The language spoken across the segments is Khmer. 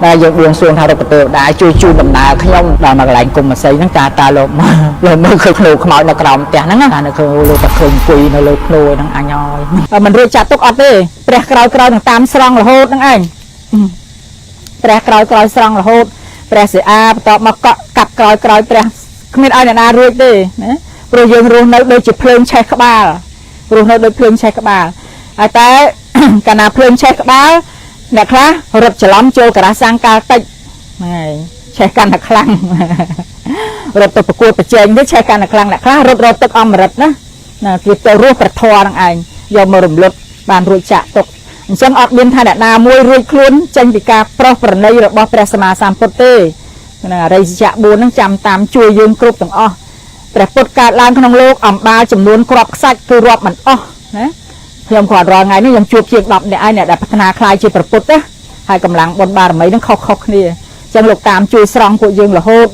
ដែលយើងបួងសួងថារកទេវតាជួយជួយដំណើរខ្ញុំដល់មកកន្លែងគុំស័យហ្នឹងតាលោកលើមើលឃើញភ្នូខ្មោចនៅក្រោមផ្ទះហ្នឹងណានៅឃើញលោកតាឃើញអង្គុយនៅលើភ្នូហ្នឹងអញហើយមិនរួចចាត់ទុកអត់ទេព្រះក្រោយនឹងតាមស្រង់រហូតហ្នឹងឯងព្រះក្រោយស្រង់រហូតព្រះសិអាបន្ទាប់មកកាប់ក្រោយព្រះគ្មានឲ្យអ្នកណារួចទេណាព្រោះយើងរស់នៅដូចជាភ្លើងឆេះក្បាលរស់នៅដូចភ្លើងឆេះក្បាលហើយតែកាលណាភ្លើងឆេះក្បាលអ្នកខ្លះរត់ច្រឡំចូលការ៉ាសាំងកាលតិចហ្នឹងហើយឆេះកាន់តែខ្លាំងរត់ទៅប្រកួតប្រជែងទៅឆេះកាន់តែខ្លាំងអ្នកខ្លះរត់ទឹកអមរិតណាគេទៅរស់ប្រធរនឹងឯងយកមករំលត់បានរួចចាក់ទុកអញ្ចឹងអត់មានថាអ្នកណាមួយរួចខ្លួនចេញពីការប្រោសប្រណីរបស់ព្រះសម្មាសម្ពុទ្ធទេហ្នឹងអរិយសច្ចៈ4ហ្នឹងចាំតាមជួយយើងគ្រប់ទាំងអស់ព្រះពុទ្ធកើតឡើងក្នុងលោកអំបាលចំនួនគ្រាប់ខ្សាច់គឺរាប់មិនអស់ណាខ្ញុំគាត់រាល់ថ្ងៃនេះខ្ញុំជួបជាង10នាក់ឯងអ្នកដែលប្រាថ្នាខ្លាយជាព្រះពុទ្ធណាហើយកម្លាំងបុណ្យបារមីហ្នឹងខុសគ្នាអញ្ចឹងលោកតាមជួយស្រង់ពួកយើងរហូត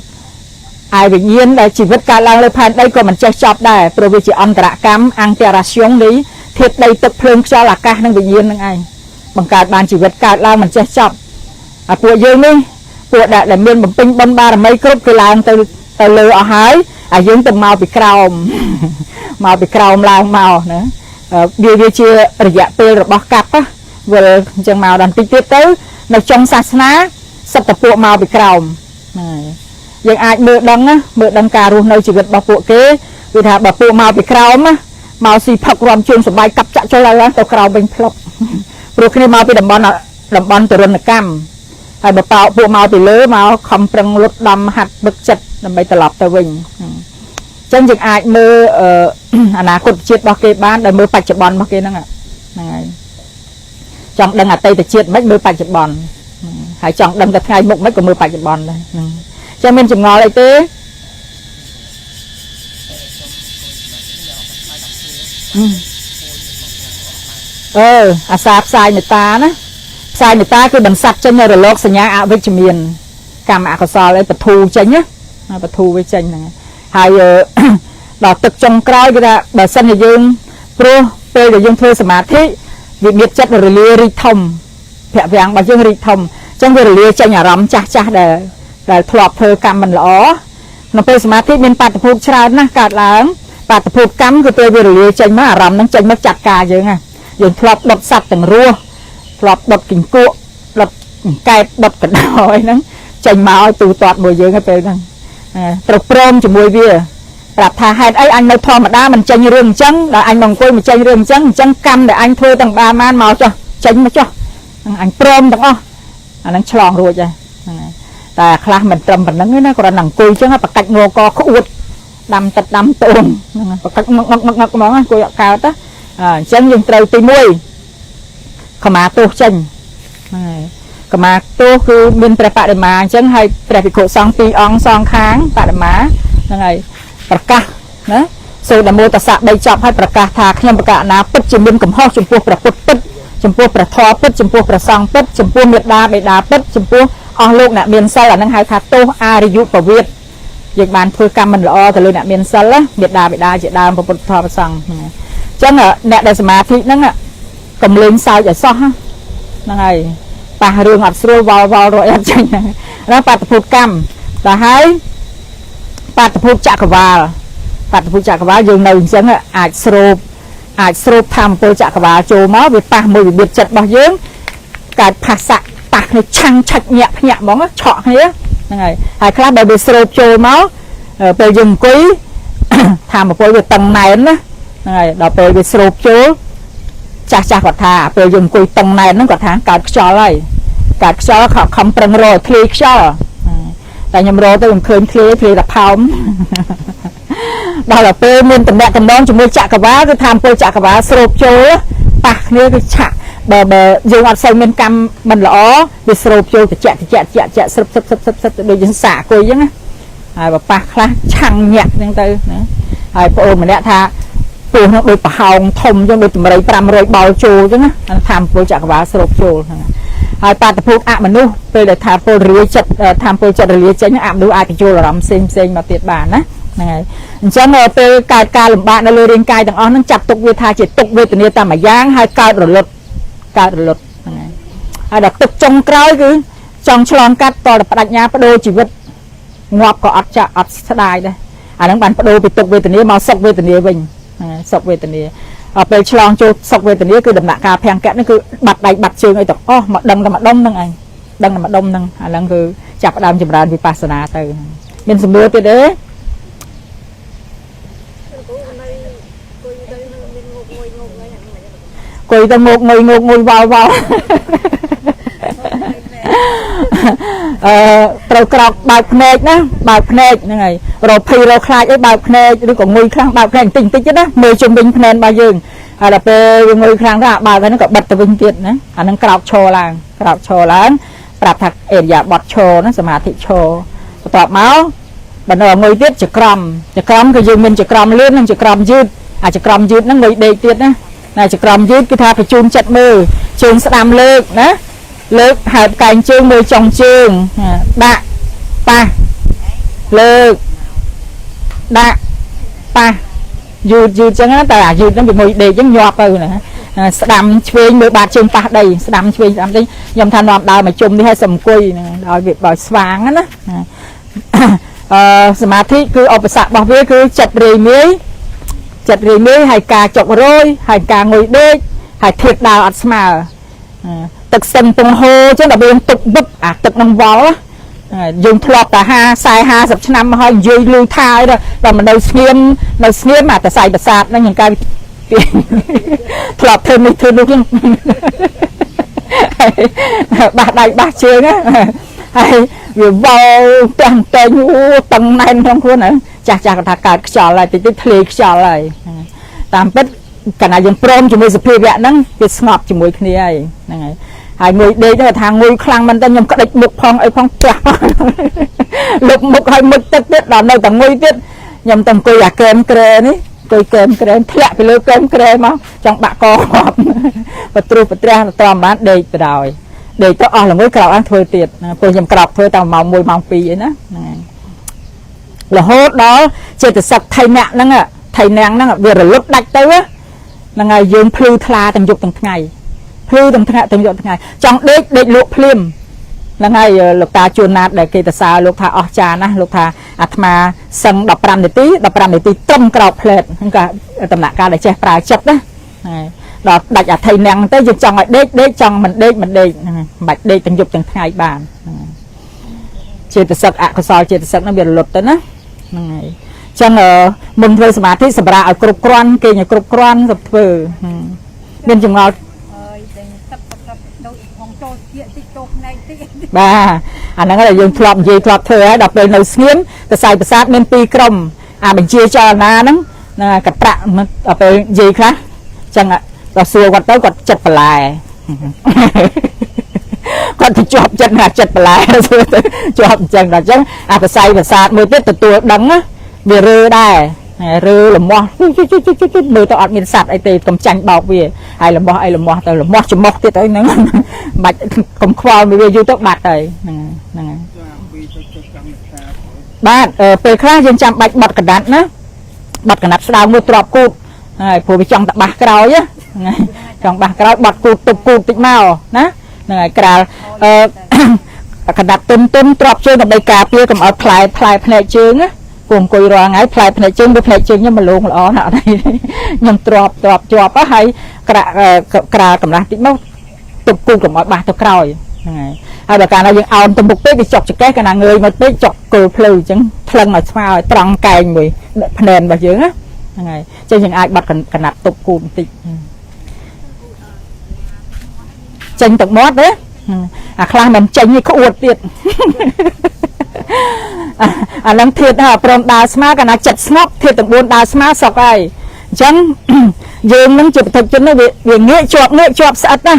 ឯវិញ្ញាណដែលជីវិតកើតឡើងលើផែនដីក៏មិនចេះចប់ដែរព្រោះវាជាអន្តរកម្មអង្គរាស្យងនេះធាតុដីទឹកភ្លើងខ្យល់អាកាសនិងវិញ្ញាណហ្នឹងឯងបង្កើតបានជីវិតកើតឡើងមិនចេះចប់អាពួកយើងនេះពួកដែលមានបំពេញបុណ្យបារមីគ្រប់គឺឡើងទៅលើអស់ហើយហើយយើងទៅមកពីក្រោមឡើងមកណាវាជារយៈពេលរបស់កាប់វិលអញ្ចឹងមកដល់តិចទៀតទៅនៅចុងសាសនាសិតតពួកមកពីក្រោមហ្នឹងយើងអាចមើលដឹងការរស់នៅជីវិតរបស់ពួកគេគឺថាបើពួកមកពីក្រោមមកស៊ីផឹករំជើងសបាយកាប់ចាក់ចុះឡើងទៅក្រោមវិញផ្លុកព្រោះគ្នាមកពីតំបន់ទរណកម្មហើយបើពួកមកពីលើមកខំប្រឹងលុតដំហាត់បឹកចិត្តដើម្បីត្រឡប់ទៅវិញអញ្ចឹងយើងអាចមើលអនាគតជាតិរបស់គេបានដោយមើលបច្ចុប្បន្នរបស់គេហ្នឹងហើយចង់ដឹងអតីតជាតិមិនមើលបច្ចុប្បន្នហើយចង់ដឹងតែថ្ងៃមុខមិនក៏មើលបច្ចុប្បន្នដែរហ្នឹងអញ្ចឹងមានចម្ងល់អីទេអាសាផ្សាយមេត្តាណាផ្សាយមេត្តាគឺបន្សាត់ចេញនៅរលកសញ្ញាអវិជ្ជមានកម្មអកុសលអីបធូចេញណាបធូវាចេញហ្នឹងហើយដល់ទឹកចុងក្រោយគឺថាបើសិនជាយើងព្រោះពេលដែលយើងធ្វើសមាធិវាមានចិត្តរលារីកធំភ័ក្រវាំងរបស់យើងរីកធំអញ្ចឹងវារលាចេញអារម្មណ៍ចាស់ដែលធ្លាប់ធ្វើកម្មមិនល្អនៅពេលសមាធិមានបាតុភូតច្រើនណាស់កើតឡើងបាតុភូតកម្មគឺពេលវារលាចេញមកអារម្មណ៍ហ្នឹងចេញមកចាត់ការយើងយើងធ្លាប់ដុតសត្វទាំងរស់ធ្លាប់ដុតគិង្គក់ដុតកែបដុតកណ្ដោយហ្នឹងចេញមកឲ្យទូទាត់មួយយើងទៅពេលហ្នឹងត្រូវព្រមជាមួយវាប្រាប់ថាហេតុអីអញនៅធម្មតាមិនចេញរឿងអញ្ចឹងដល់អញមកអង្គុយមិនចេញរឿងអញ្ចឹងកម្មដែលអញធ្វើទាំងបានមកចុះចេញមកចុះអញព្រមទាំងអស់អាហ្នឹងឆ្លងរួចហើយហ្នឹងហើយតែខ្លះមិនត្រឹមប៉ុណ្្នឹងទេណាគ្រាន់តែអង្គុយអញ្ចឹងបកាច់ងកក្អួតដាំទឹកដាំតូនហ្នឹងបកាច់ងឹកហ្មងអង្គុយអត់កើតណាអញ្ចឹងយើងត្រូវទី1ខមាទោសចេញហ្នឹងហើយខមាទោសគឺមានព្រះបដិមាអញ្ចឹងហើយព្រះភិក្ខុសង្ឃ2អង្គសងខាងបដិមាហ្នឹងហើយប្រកាសណាសូត្រនមោតស្សៈ3ចប់ហើយប្រកាសថាខ្ញុំប្រកាសណាពិតជាមានកំហុសចំពោះព្រះពុទ្ធពិតចំពោះព្រះធម៌ពិតចំពោះព្រះសង្ឃពិតចំពោះមេត្តាបិតាពិតចំពោះអស់លោកអ្នកមានសិលអានឹងហៅថាទោសអារិយុបវិតយើងបានធ្វើកម្មមិនល្អទៅលើអ្នកមានសិលណាមេត្តាបិតាជាដើមព្រះពុទ្ធធម៌ព្រះសង្ឃហ្នឹងអញ្ចឹងអ្នកដែលសមាធិហ្នឹងកុំលេងសើចឲ្យសោះហ្នឹងហើយប៉ះរឿងអត់ស្រួលវល់រយអត់ចេញហ្នឹងបាតុភូតកម្មដល់ហើយបាតុភូតចក្រវាលយើងនៅអញ្ចឹងអាចស្រូបធម្មពលចក្រវាលចូលមកវាប៉ះមួយវិបត្តិចិត្តរបស់យើងកើតផាសៈប៉ះគ្នាឆាំងឆាច់ញាក់ភ្ញាក់ហ្មងឆក់គ្នាហ្នឹងហើយខ្លះបើវាស្រូបចូលមកពេលយើងអង្គុយធម្មពលវាតឹងណែនណាហ្នឹងហើយដល់ពេលវាស្រូបចូលចាស់គាត់ថាពេលយើងអង្គុយតឹងណែនហ្នឹងគាត់ថាកើតខ្យល់ហើយកើតខ្យល់ខំប្រឹងរកធ្លាយខ្យល់តែខ្ញុំរកទៅខ្ញុំឃើញធ្លាយតែផោមដល់ពេលមានតំណែងជាមួយចក្រវាលគឺធម្មពលចក្រវាលស្រូបចូលប៉ះគ្នាគឺឆាក់បើយើងអត់សូវមានកម្មមិនល្អវាស្រូបចូលតិចស្រុបដូចយើងសាកគួយអញ្ចឹងណាហើយបើប៉ះខ្លះឆាំងញាក់អញ្ចឹងទៅណាហើយប្អូនម្នាក់ថាពោះនោះដូចប្រហោងធំអញ្ចឹងដូចតម្រៃ500បោលចូលអញ្ចឹងណាធម្មពលចក្រវាលស្រូបចូលហ្នឹងហើយបាតុភូតអមនុស្សពេលដែលថាពលរាចិត្តធម្មពលចិត្តរលាចេញអមនុស្សអាចបញ្ចូលអារម្មណ៍ផ្សេងមកទៀតបានណាហ្នឹងហើយអញ្ចឹងពេលកើតការលំបាកនៅលើរាងកាយទាំងអស់ហ្នឹងចាត់ទុកវាថាជាទុក្ខវេទនាតែម្យ៉ាងហើយកើតរលត់ហ្នឹងហើយហើយដល់ទុក្ខចុងក្រោយគឺ trong chlon cắt to là đặt nhà bắt đầu chỉ vật ngọt có ắt đai đây năng bán bắt đầu bị tục về tình yêu màu sọc về tình yêu mình sọc về tình yêu về chlon cho sọc về tình yêu cứ đầm nạ cà phèn kẹt nó cứ bật đầy bật trường ấy tộc mặt đông là mặt đông năng anh đông là mặt đông năng năng cứ chặt đam chụp đàn vipassana từ bên sầm mưa tới đấy quỳ ta ngồi vào trâu cọp bạc phèn á bạc phèn như này rồi phi rồi khai cái bạc phèn đứa còn ngồi khang bạc phèn tinh chứ đó 10 trung bình phèn bao nhiêu là pe ngồi khang ra bạc cái nó có bật từ bên tiền nữa nó cọp trò láng bạc thật ẻn giả bọt trò nó sầm thị trò tọt máu bạn ở ngồi tiết chỉ crom cái dương mình chỉ crom lên nó chỉ crom dư chỉ crom dư nó ngồi đầy tiết á này chỉ crom dư cái tha phải chun chặt mưa chun sẽ đam lược đó lược hạt cành chương mười trồng chương đạ pa lược đạ pa dư chẳng á ta dư nó bị mùi để chẳng nhọt rồi nè đam chuyên mười bát chương pa đây đam chuyên đam đây nhầm than nọm đào mà chum đi hay sầm quỳ nè đòi việc đòi xoáng áสมาธิคืออุปสรรคบอกว่าคือจัดเรียมีให้กาจกโรยให้กางวยเด็กให้เทียดดาวอัศมาตึกเซนตรงโฮจังแต่เป็นตึกบึกตึกนองวอลยุงทลอบแต่50 năm mà hơiยืนlưu thai rồi và mình đầu xiêm màแต่ใส่ประสาทนั่นอย่างการทลอบเธอไม่เธอรู้ยังบาดใดบาดเชื้อนะvì vào tầng này trong khuôn nữa chặt thà cả chọn lại thì thề chọn lại tạm bất cả này dùng prom chỉ mới sập vậy nắng việc ngọt chỉ mới kia này hai người đây là thằng người khăng mình ta nhầm cái địch mục phong ấy phong chặt lục mục hay mục tiết là nơi tầng người tiết nhầm tầng cười kem kre ní cười kem kre thẹn phải lôi kem kre mà trong bạ co và trù và tre toàn bán đây từ đầu để cho là mới cào ăn thôi tiệt tôi nhầm cào thôi tao màu mùi màu pì ấy đó là hốt đó chơi từ sập thầy nặng đó thầy nặng đó vừa là lúc đạch tới á là ngày dương phư thla từng dục từng ngày phư từng dục từng ngày trong đế lụa phim là ngày lục ta chuồn nát để kia ta sao lục ta ở trà na lục ta atma sân đập ram để tí tâm cào phèn cả tầm nặng ca để che prai chặt đó đó đặt ở thầy nàng tới dục trong đế trong mình đế bạch đế từng dục từng ngày bàn chơi từ sạc có sao chơi từ sạc nó bị lột tới nó trong mình thuê mà thấy sập ra ở cột quan kia nhà cột quan sập phừ bên trong ngõ ba anh đang là dùng flop thôi đọc về nồi xiêm từ xài từ sát nên pi crom mình chia cho na nó cặp trạng ở về gì khác chẳng ạ và xưa quạt tới quạt chật phải lại còn thì chọp chân là chật phải lại chọp chân là chắc phải xay và sát mới biết từ tua đắng á về rơ đây rơ là mo mười tao ăn miếng sạt ấy thì cầm chanh bọc về hay là mo tao là mo chấm mọc thì tới nó bạch cầm khoa về YouTube bạt rồi bạn về khác dân chăm bạch bật cả đạn nữa bật cả nắp sao mua trọp cụt phù bị trong tập bạc cái đó trong bạc cái đó bật cụt tích màu ná này cả cả đặt tôm trọp chơiกับใบกาเปียกับเอาพลายแผลเชิงá cùng coi rồi ngay phai phai chân nhưng mà luôn là nó đây nhưng trọp á hay cả cầm ra tí máu tục cung của mọi bà tục rồi hay là cả nó những ao tụm bục tết đi chọc cái nào người mà tết chọc cười phơi chẳng thân mà sao trăng cài mùi nền và dưỡng á cho những ai bật cả nạt tục cung tí chân tục mót đấy khang mình chân như có uột tiệt năng thiệt hả prom đào sma cái nào chặt snap thiệt từng buôn đào sma sọc ai chẳng dương năng chụp thực chân nó bị nghệ chọp sạch đó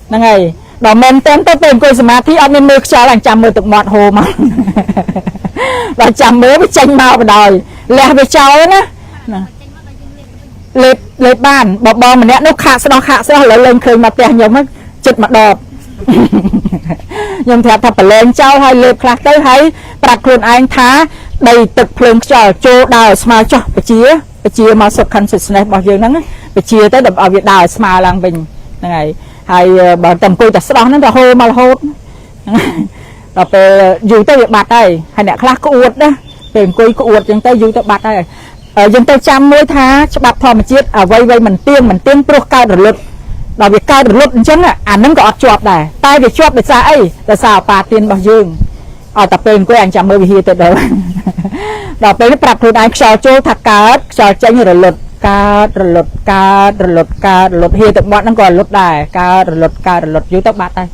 này đỏ men tên tôi tìm coi sma thì ông nên mưa cho là chăm mưa từng mọt hồ mà và chăm mưa với tranh màu và đòi lẹ với cháu đó lệp bàn bò mà nè nó khạc sau đó lên khơi mặt tè nhiều mất chật mặt đọp nhưng theo thập lên trao hay lệp khạc tới hay bạc luôn anh thá đầy tực phượng cho chỗ đào smile cho bà chia mà sụp khăn sụt này bao nhiêu nắng bà chia tới đập ở việt đào smile làng bình này hay bà tầm cô ta đó nó là hô mà hốt ដល់ពេលយូរទៅវាបាត់ហើយហើយអ្នកខ្លះក្អួតណាពេលអង្គុយក្អួតចឹងទៅយូរទៅបាត់ហើយយើងទៅចាំមួយថាច្បាប់ធម្មជាតិអ្វីមិនទៀងព្រោះកើតរលត់ដល់វាកើតរលត់អញ្ចឹងអានឹងក៏អត់ជាប់ដែរតែវាជាប់ដោយសារអីដោយសារអបាទានរបស់យើងអត់តែពេលអង្គុយអញចាំមើលវិហារទៅដល់ពេលប្រាប់ខ្លួនឯងខ្យល់ចូលថាកើតខ្យល់ចេញរលត់កើតរលត់ហៀទៅបាត់ហ្នឹងក៏រលត់ដែរកើតរលត់យូរទៅបាត់ហើយ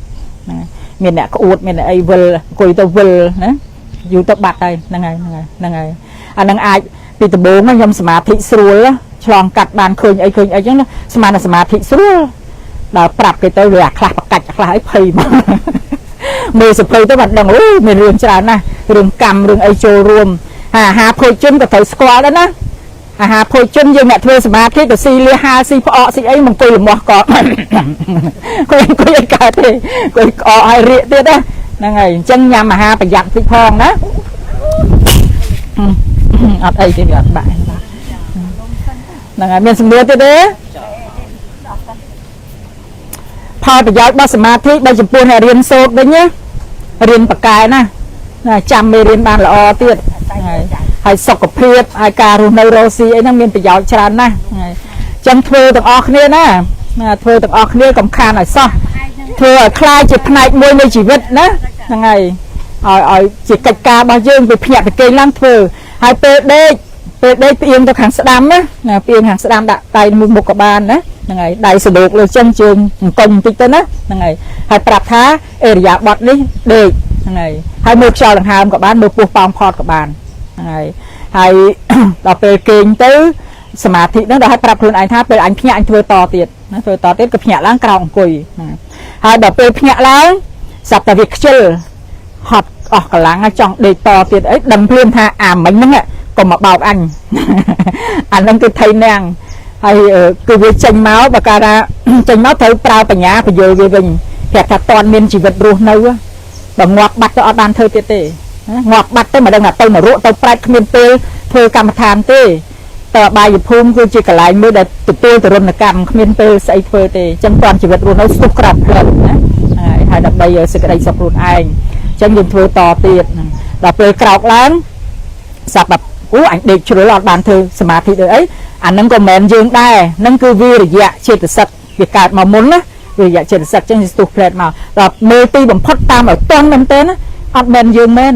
មានអ្នកក្អួតមានអ្នកអីវិលអង្គុយទៅវិលណាយូរទៅបាត់ហើយហ្នឹងហើយអានឹងអាចពីដំបូងខ្ញុំសមាធិស្រួលឆ្លងកាត់បានឃើញអីចឹងស្មានតែសមាធិស្រួលដល់ប្រាប់គេទៅវាអាខ្លះបកាច់ខ្លះអីភ័យមកមើលសភៅទៅបានដឹងអូមានរឿងច្រើនណាស់រឿងកម្មរឿងអីចូលរួមអាហារភោជនក៏ត្រូវស្គាល់ដែរណាអាហារភោជនយើងអ្នកធ្វើសមាធិទៅស៊ីលះហាលស៊ីផ្អកស៊ីអីមកអង្គុយលំមាស់ក៏អង្គុយឲ្យកើតទេអង្គុយក្អកឲ្យរៀកទៀតណាហ្នឹងហើយអញ្ចឹងញ៉ាំអាហារប្រយ័ត្នតិចផងណាអត់អីទេវាអត់បាក់ហ្នឹងហើយមានសំណួរទៀតទេផលប្រយោជន៍របស់សមាធិបើចំពោះអ្នករៀនសូត្រវិញណារៀនបកកែណាចាំមេរៀនបានល្អទៀតហើយសុខភាពហើយការរស់នៅរស់ស៊ីអីហ្នឹងមានប្រយោជន៍ច្រើនណាស់អញ្ចឹងធ្វើទាំងអស់គ្នាណាធ្វើទាំងអស់គ្នាកុំខានឲ្យសោះធ្វើឲ្យខ្លាយជាផ្នែកមួយនៃជីវិតណាហ្នឹងហើយឲ្យជាកិច្ចការរបស់យើងវាភ្ញាក់ប្រកែងឡើងធ្វើហើយពេលដេកផ្អៀងទៅខាងស្ដាំណាផ្អៀងខាងស្ដាំដាក់ដៃមួយមុខក៏បានណាហ្នឹងហើយដៃសដោកលើជើងអង្គុយបន្តិចទៅណាហ្នឹងហើយប្រាប់ថាអេរិយាបថនេះដេកហ្នឹងហើយមើលខ្យល់ដង្ហើមក៏បានមើលពោះប៉ោមផតក៏បានហ្នឹងហើយដល់ពេលគេងទៅសមាធិហ្នឹងដល់ឲ្យប្រាប់ខ្លួនឯងថាពេលអញភ្ញាក់អញធ្វើតទៀតណាធ្វើតទៀតក៏ភ្ញាក់ឡើងក្រោកអង្គុយហើយដល់ពេលភ្ញាក់ឡើងស្រាប់តែវាខ្ជិលហត់អស់កម្លាំងហើយចង់ដេកតទៀតអីដឹងភ្លាមថាអាមិញហ្នឹងកុំមកបោកអញអាហ្នឹងគឺថៃណាំងហើយគឺវាចេញមកបើកាលថាចេញមកត្រូវប្រើបញ្ញាបញ្យល់វាវិញប្រាប់ថាតន់មានជីវិតរស់នៅបើងាប់បាត់ទៅអត់បានធ្វើទៀតទេងាប់បាត់ទៅមិនដឹងថាទៅនរកទៅប្រែតគ្មានពេលធ្វើកម្មដ្ឋានទេតើបាយភូមិគឺជាកន្លែងមួយដែលទទួលទរណកម្មគ្មានពេលស្អីធ្វើទេអញ្ចឹងតន់ជីវិតរស់នៅស្ទុះក្រាបផ្លិតណាហើយដើម្បីសេចក្តីសុខខ្លួនឯងអញ្ចឹងយើងធ្វើតទៀតដល់ពេលក្រោកឡើងសាប់អូអញដេកជ្រុលអត់បានធ្វើសមាធិដូចអីអានឹងក៏មិនយើងដែរនឹងគឺវិរិយៈចេតសិកវាកើតមកមុនណាវិរិយៈចេតសិកចឹងស្ទុះផ្លែតមកដល់មើលទីបំផុតតាមឲ្យតន់មែនទេណាអត់មែនយើងមែន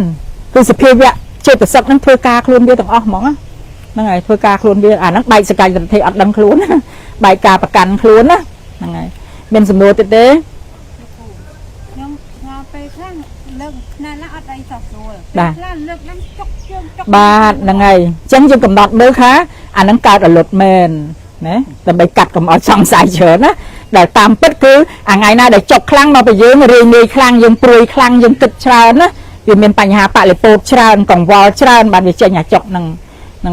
គឺសភាវៈចេតសិកនឹងធ្វើការខ្លួនវាទាំងអស់ហ្មងហ្នឹងហើយធ្វើការខ្លួនវាអាហ្នឹងបែកសកលវិទ្យាអត់ដឹងខ្លួនបែកការប្រកាន់ខ្លួនណាហ្នឹងហើយមានសំណួរទៀតទេខ្ញុំស្ងល់ពេលខ្លះលើកណាស់អត់អីសោះស្រួលខ្លះលើកឡើងចុកជើងចុកបាទហ្នឹងហើយអញ្ចឹងយើងកំណត់មើលថាអាហ្នឹងកើតរលត់មែនណាដើម្បីកាត់កុំឲ្យសង្ស័យច្រើនណាដែលតាមពិតគឺអាថ្ងៃណាដែលចុកខ្លាំងមកពីយើងរាយនាយខ្លាំងយើងព្រួយខ្លាំងយើងគិតច្រើនណាវាមានបញ្ហាបរិពោធច្រើនកង្វល់ច្រើនបានវាចេញអាចុកហ្នឹង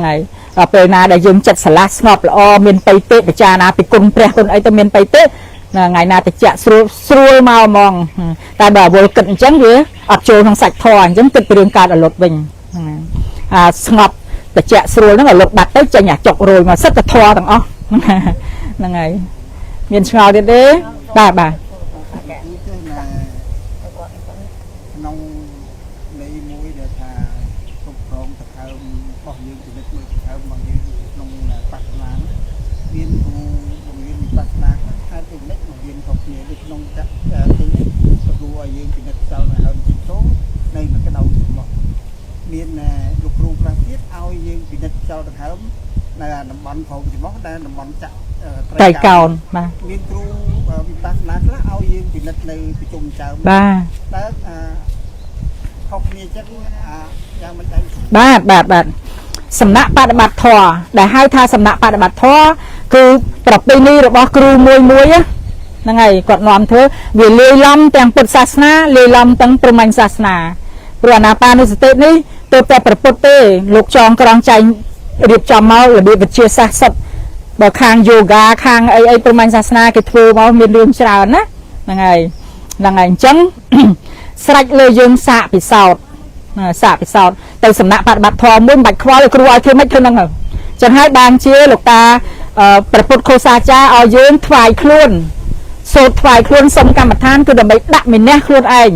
ហើយដល់ពេលណាដែលយើងចិត្តស្រឡះស្ងប់ល្អមានបៃតេពិចារណាពីគុណព្រះគុណអីទៅមានបៃតេថ្ងៃណាតិចស្រួលមកហ្មងតែបើវល់គិតអញ្ចឹងវាអត់ចូលក្នុងសាច់ធម៌អញ្ចឹងគិតពីរឿងកើតរលត់វិញស្ងប់តិចស្រួលហ្នឹងរលត់បាត់ទៅចេញអាចុករយមកសិតតែធម៌ទាំងអស់ហ្នឹងហើយមានឆ្ងល់ទៀតទេបាទក្នុងនៃមួយដែលថាគ្រប់គ្រងទៅហើមរបស់យើងពិនិត្យមើលទៅហើមរបស់យើងក្នុងបច្ចុប្បន្នមានគ្រូបង្រៀនបច្ចុប្បន្នហេតុដូចនេះបង្រៀនគ្រប់គ្នាដូចក្នុងទីនេះគ្រូឲ្យយើងពិនិត្យចោលនៅហើមជីតូនៅកណ្ដោរបស់មានលោកគ្រូខ្លះទៀតឲ្យយើងពិនិត្យចោលទៅហើមនៅតំបន់ក្រោមច្រមុះដែលតំបន់ចាក់ត្រៃកោនបាទមានគ្រូវិបត្តិណាខ្លះឲ្យយើងពិនិត្យនៅប្រជុំចៅបាទតើខុសគ្នាចឹងយ៉ាងមិនដែរបាទសំណាក់បដិបត្តិធម៌ដែលហៅថាសំណាក់បដិបត្តិធម៌គឺប្រពៃណីរបស់គ្រូមួយហ្នឹងហើយគាត់នាំធ្វើវាលាយឡំទាំងពុទ្ធសាសនាលាយឡំទាំងព្រហ្មញ្ញសាសនាព្រោះអាណាបានុសតិនេះទៅតែប្រពុតទេលោកចងក្រងចែងរៀបចំមករបៀបវិទ្យាសាស្ត្រសុទ្ធបើខាងយូហ្គាខាងអីព្រហ្មញ្ញសាសនាគេធ្វើមកមានរឿងច្រើនណាហ្នឹងហើយអញ្ចឹងស្រេចលើយើងសាកពិសោធន៍ទៅសំណាក់បដិបត្តិធម៌មួយមិនបាច់ខ្វល់ឲ្យគ្រូឲ្យធ្វើម៉េចធ្វើហ្នឹងចឹងហើយបានជាលោកតាព្រះពុទ្ធឃោសាចារ្យឲ្យយើងថ្វាយខ្លួនសូត្រថ្វាយខ្លួនសុំកម្មដ្ឋានគឺដើម្បីដាក់មេនះខ្លួនឯង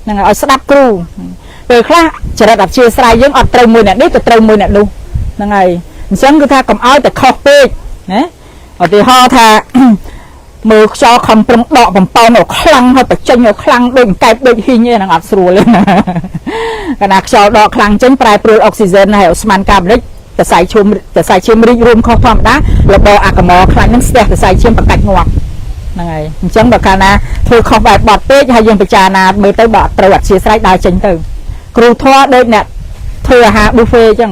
ហ្នឹងហើយឲ្យស្ដាប់គ្រូពេលខ្លះចរិតអព្យាស្រ័យយើងអត់ត្រូវមួយអ្នកនេះទៅត្រូវមួយអ្នកនោះហ្នឹងហើយអញ្ចឹងគឺថាកុំឲ្យតែខុសពេកណាឧទាហរណ៍ថា មើលខ្យល់ខំប្រឹងដកបំពងឲ្យខ្លាំងហើយបញ្ចេញឲ្យខ្លាំងដូចកែបដូចហ៊ីងហ្នឹងអត់ស្រួលទេណាកាលណាខ្យល់ដកខ្លាំងចេញប្រែប្រួលអុកស៊ីហ្សែនហើយអូស្មန်កាបូនិកសរសៃឈាមរីករួមខុសធម្មតារបបអាកមខ្លាញ់ហ្នឹងស្ទះសរសៃឈាមប្រកាច់ងាប់ហ្នឹងហើយអញ្ចឹងបើកាលណាធ្វើខុសបែបបត់ពេកហើយយើងពិចារណាមើលទៅបើអត់ត្រូវអធិស្ឋានដើរចេញទៅគ្រូធម៌ដូចអ្នកធ្វើអាហារ buffet អញ្ចឹង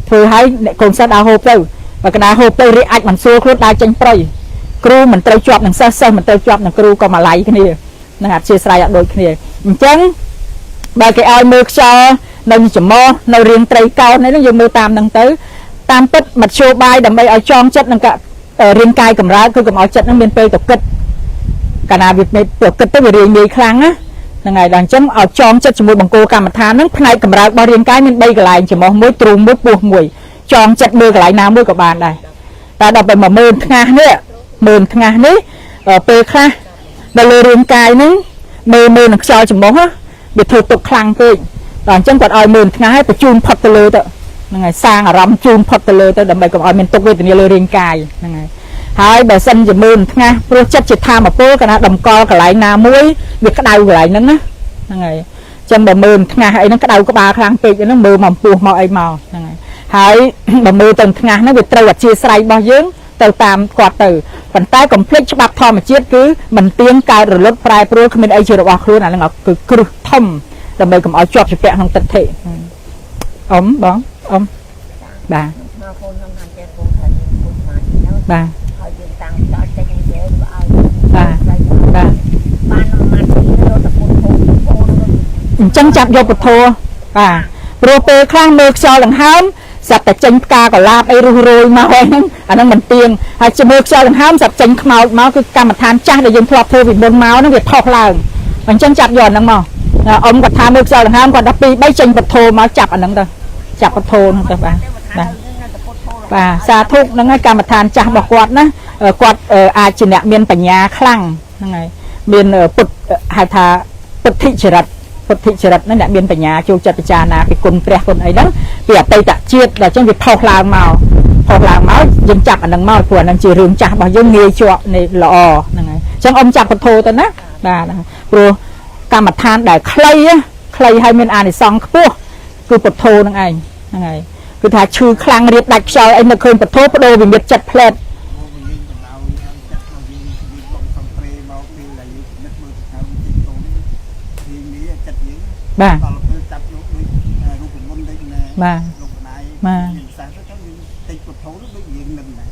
ធ្វើឲ្យអ្នកកូនសិស្សដើរហូបទៅបើកណ្ដាលហូបទៅរីអាចមិនសួរខ្លួនដើរចេញប្រៃគ្រូមិនត្រូវជាប់នឹងសិស្សមិនត្រូវជាប់នឹងគ្រូក៏មកឡៃគ្នានឹងអធិស្ឋានអត់ដូចគ្នាអញ្ចឹងបើគេឲ្យមើលខ្យល់នៅចំមនៅរៀងត្រីកោណនេះយើងមើលតាមនឹងទៅតាមពិតមធ្យោបាយដើម្បីឲ្យចងចិត្តនឹងរាងកាយកម្រើកគឺកុំឲ្យចិត្តនឹងមានពេលទៅគិតកាលណាវាទៅគិតទៅវារាយងាយខ្លាំងណាហ្នឹងហើយដល់អញ្ចឹងឲ្យចងចិត្តជាមួយបង្គោលកម្មដ្ឋានហ្នឹងផ្នែកកម្រើករបស់រាងកាយមាន3កន្លែងចំមមួយទ្រូងមួយពោះមួយចងចិត្តមើលកន្លែងណាមួយក៏បានដែរតែដល់ទៅ10000ថ្ងាសនេះ10000ថ្ងាសនេះពេលខ្លះដល់លើរាងកាយហ្នឹងមើលនឹងខ្យល់ចំមវាធ្វើទុកខ្លាំងពេកដល់អញ្ចឹងគាត់ឲ្យ10000ថ្ងាសឲ្យបញ្ជូនផុតទៅលើទៅហ្នឹងហើយសាងអារម្មណ៍ជូនផុតទៅលើទៅដើម្បីកុំឲ្យមានទុកវេទនាលើរាងកាយហ្នឹងហើយហើយបើសិនជា10000ថ្ងាសព្រោះចិត្តជាធម៌ពលកាលណាតម្កល់កន្លែងណាមួយវាក្តៅកន្លែងហ្នឹងណាហ្នឹងហើយអញ្ចឹងបើ10000ថ្ងាសអីហ្នឹងក្តៅក្បាលខ្លាំងពេកហ្នឹងមើលមកពោះមកអីមកហ្នឹងហើយបើមើលទៅថ្ងាសហ្នឹងវាត្រូវអធិស្ឋានរបស់យើងទៅតាមគាត់ទៅប៉ុន្តែកុំភ្លេចច្បាប់ធម្មជាតិគឺមិនទៀងកើតរលត់ប្រែប្រួលគ្មានអីជារបស់ខ្លួនអាហ្នឹងគឺគ្រឹះធំដើម្បីកុំឲ្យជាប់ជាពាក់ក្នុងទិដ្ឋិអ៊ំបងអ៊ំបាទបាទហើយយើងតាំងដល់ចេញនិយាយឲ្យបាទបាទបានមកទៅពុទ្ធអញ្ចឹងចាប់យកពុទ្ធោបាទព្រោះពេលខ្លះមើលខ្យល់ដង្ហើមស្រាប់តែចេញផ្កាកលាបអីរុះរោយមកហ្នឹងអាហ្នឹងមិនទៀងហើយជាមើលខ្យល់ដង្ហើមស្រាប់ចេញខ្មោចមកគឺកម្មដ្ឋានចាស់ដែលយើងធ្លាប់ធ្វើពីមុនមកហ្នឹងវាផុសឡើងអញ្ចឹងចាប់យកអាហ្នឹងមកអ៊ំគាត់ថាមើលខ្យល់ដង្ហើមគាត់ដល់2 3ចេញពុទ្ធោមកចាប់អាហ្នឹងទៅចាប់ពុទ្ធោហ្នឹងទៅបាទបាទសាធុហ្នឹងហើយកម្មដ្ឋានចាស់របស់គាត់ណាគាត់អាចជាអ្នកមានបញ្ញាខ្លាំងហ្នឹងហើយមានពុទ្ធហៅថាពុទ្ធិចរិតហ្នឹងអ្នកមានបញ្ញាចូលចិត្តពិចារណាពីគុណព្រះគុណអីហ្នឹងពីអតីតជាតិដល់អញ្ចឹងវាផុសឡើងមកយើងចាប់អាហ្នឹងមកព្រោះអាហ្នឹងជារឿងចាស់របស់យើងងាយជាប់នេះល្អហ្នឹងហើយអញ្ចឹងអ៊ំចាប់ពុទ្ធោទៅណាបាទព្រោះកម្មដ្ឋានដែលខ្លីហើយមានអានិសង្សខ្ពស់គឺពុទ្ធោហ្នឹងឯងហ្នឹងហើយគឺថាឈឺខ្លាំងរៀបដាច់ខ្យល់អីនៅឃើញពុទ្ធោបដូរវិមិត្តចិត្តផ្លែតបាទបាទ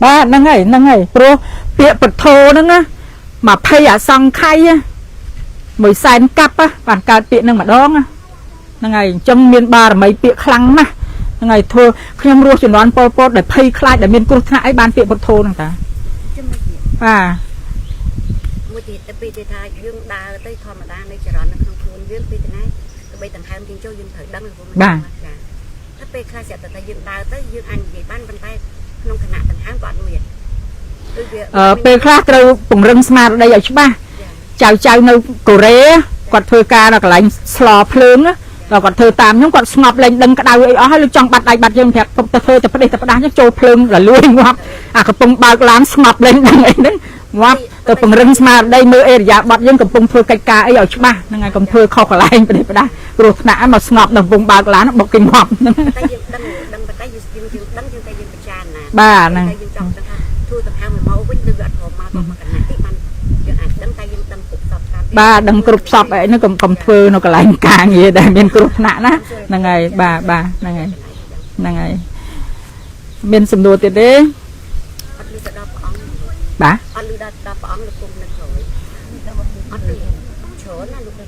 បាទហ្នឹងហើយព្រោះពាក្យពុទ្ធោហ្នឹងណា20អសង្ខ័យ1សែនកាប់បានកើតពាក្យហ្នឹងម្ដងហ្នឹងហើយអញ្ចឹងមានបារមីពាក្យខ្លាំងណាស់ហ្នឹងហើយធ្វើខ្ញុំរស់ជំនាន់ពលពតដែលភ័យខ្លាចដែលមានគ្រោះថ្នាក់អីបានពាក្យពុទ្ធោហ្នឹងតាបាទមួយទៀតទៅពីថាយើងដើរទៅធម្មតានៅចរន្តនៅក្នុងខ្លួនយើងពីទៅណាទៅបីដង្ហើមជាងចូលយើងត្រូវដឹងបាទតែពេលខ្លះស្រាប់តែយើងដើរទៅយើងអាចនិយាយបានប៉ុន្តែក្នុងគណៈដង្ហើមក៏អត់មានគឺវាពេលខ្លះត្រូវពង្រឹងស្មារតីឲ្យច្បាស់ចៅនៅកូរ៉េគាត់ធ្វើការនៅកន្លែងស្លភ្លើងដល់គាត់ធ្វើតាមខ្ញុំគាត់ស្ងប់លេងដឹងក្តៅអីអស់ហើយលោកចង់បាត់ដៃបាត់យើងប្រាប់ទៅធ្វើទៅផ្ដេសទៅផ្ដាស់ចូលភ្លើងរលួយងាប់អាកំពុងបើកឡានស្ងប់លេងដឹងអីហ្នឹងងាប់ទៅពង្រឹងស្មារតីមើលអេរយាប័តយើងកំពុងធ្វើកិច្ចការអីឲ្យច្បាស់ហ្នឹងហើយកុំធ្វើខុសកន្លែងផ្ដេសផ្ដាស់គ្រោះថ្នាក់មកស្ងប់នៅកំពុងបើកឡានបុកគេងាប់ហ្នឹងតែយើងដឹងតែយើងដឹងយើងតែយើងពិចារណាបាទហ្នឹងយើងចង់ថាធ្វើទៅហៅមកវិញគឺអត់ព្រមមកមកកណ្ដាលទីបានយើងអាចដឹងតែយើងដឹងគ្រប់សពតាមបាទដឹងគ្រប់សពអីហ្នឹងកុំធ្វើនៅកន្លែងការងារដែលមានគ្រោះថ្នាក់ណាហ្នឹងហើយបាទហ្នឹងហើយមានសំណួរទៀតទេអត់លឺទៅដល់ព្រះអង្គបាទអត់លឺដល់ព្រះអង្គលោកគុំនៅក្រោយអត់លឺច្រើនណាលោក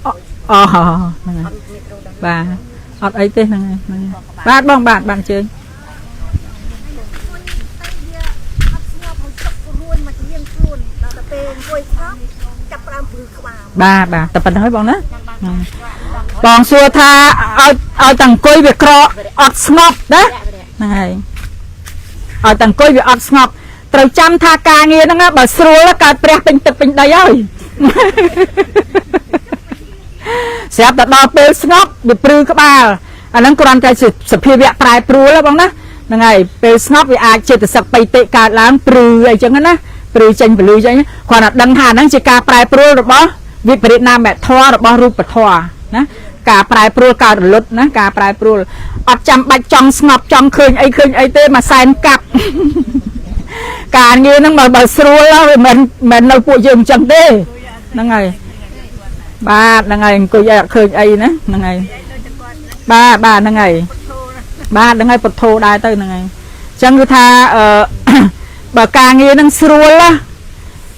អូហ្នឹងហើយបាទអត់អីទេហ្នឹងហើយបាទបងបាទបានជើញបាទតែប៉ុណ្្នឹងហើយបងណាបងសួរថាឲ្យតាំងអង្គុយវាក្រអត់ស្ងប់ណាហ្នឹងហើយឲ្យតាំងអង្គុយវាអត់ស្ងប់ត្រូវចាំថាការងារហ្នឹងបើស្រួលកើតព្រះពេញទឹកពេញដីហើយ ស្រាប់តែដល់ពេលស្ងប់វាព្រឺក្បាលអាហ្នឹងគ្រាន់តែសភាវៈប្រែប្រួលបងណាហ្នឹងហើយពេលស្ងប់វាអាចចេតសិកបៃតិកើតឡើងព្រឺអីចឹងណាព្រឺចេញពលឺចេញគ្រាន់តែដឹងថាហ្នឹងជាការប្រែប្រួលរបស់វិបរិតនាមធម៌របស់រូបធម៌ណាការប្រែប្រួលកើតរលត់ណាការប្រែប្រួលអត់ចាំបាច់ចង់ស្ងប់ចង់ឃើញអីទេមកសែនកាប់ការងារហ្នឹងបើស្រួលវាមិននៅពួកយើងអញ្ចឹងទេហ្នឹងហើយបាទហ្នឹងហើយអង្គុយអត់ឃើញអីណាហ្នឹងហើយបាទហ្នឹងហើយបាទហ្នឹងហើយពុទ្ធោដែរទៅហ្នឹងហើយអញ្ចឹងគឺថាបើការងារហ្នឹងស្រួល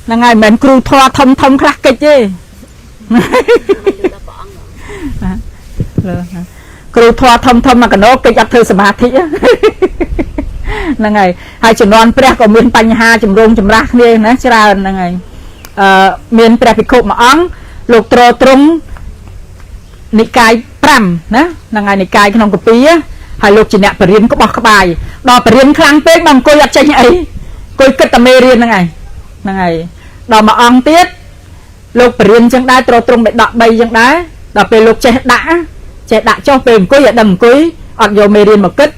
ហ្នឹងហើយមិនមែនគ្រូធម៌ធំខ្លះកិច្ចទេគ្រូធម៌ធំមកកណោកិច្ចអត់ធ្វើសមាធិហ្នឹងហើយជំនាន់ព្រះក៏មានបញ្ហាចម្រូងចម្រាសគ្នាណាច្រើនហ្នឹងហើយមានព្រះភិក្ខុមួយអង្គលោកត្រង់និកាយ5ណាហ្នឹងហើយនិកាយក្នុងកពីហើយលោកជាអ្នកបរិញ្ញាក្បោះក្បាយដល់បរិញ្ញាខ្លាំងពេកមកអង្គុយអត់ចេញអីអង្គុយគិតតែមេរៀនហ្នឹងហើយដល់មួយអង្គទៀតលោកបរិញ្ញាចឹងដែរត្រង់មិនដក3ចឹងដែរដល់ពេលលោកចេះដាក់ចុះពេលអង្គុយឲ្យដឹងអង្គុយអត់យកមេរៀនមកគិត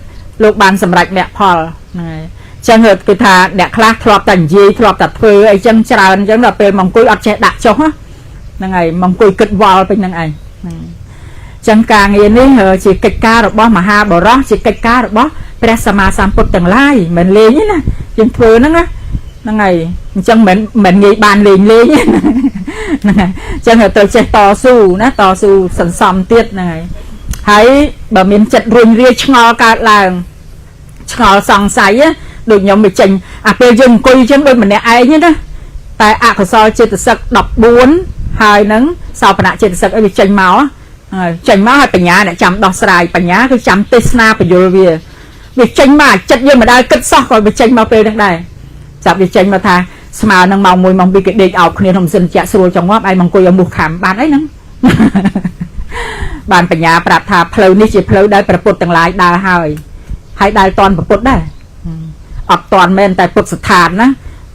លោកបានសម្រេចមគ្គផលហ្នឹងហើយចឹងគឺថាអ្នកខ្លះធ្លាប់តែនិយាយធ្លាប់តែធ្វើអីចឹងច្រើនចឹងដល់ពេលមកអង្គុយអត់ចេះដាក់ចុះហ្នឹងហើយមកអង្គុយគិតវល់ពេញហ្នឹងឯងចឹងការងារនេះជាកិច្ចការរបស់មហាបរោះជាកិច្ចការរបស់ព្រះសម្មាសម្ពុទ្ធទាំងឡាយមិនលេងទេណាយើងធ្វើហ្នឹងហ្នឹងហើយអញ្ចឹងមិនងាយបានលេងហ្នឹងហើយអញ្ចឹងត្រូវចេះតស៊ូណាតស៊ូសន្សំទៀតហ្នឹងហើយបើមានចិត្តរុញរាឆ្ងល់កើតឡើងឆ្ងល់សង្ស័យដូចខ្ញុំវាចេញអាពេលយើងអង្គុយអញ្ចឹងដូចម្នាក់ឯងណាតែអកុសលចេតសិក14ហើយនឹងសោបនៈចេតសិកអីវាចេញមកហើយបញ្ញាអ្នកចាំដោះស្រាយបញ្ញាគឺចាំទេសនាបញ្យលវាចេញមកចិត្តយើងមិនដែលគិតសោះក៏វាចេញមកពេលហ្នឹងដែរចាប់វាចេញមកថាស្មើនឹងម៉ោង1ម៉ោង2គេដេកអោបគ្នាក្នុងសិនជាក់ស្រួលចង្វាប់ឯងមកអង្គុយឲ្យមុខខំបានអីហ្នឹងបានបញ្ញាប្រាប់ថាផ្លូវនេះជាផ្លូវដែលព្រះពុទ្ធទាំងឡាយដើរហើយដើរតន់ព្រះពុទ្ធដែរអត់តន់មែនតែពុទ្ធស្ថានណា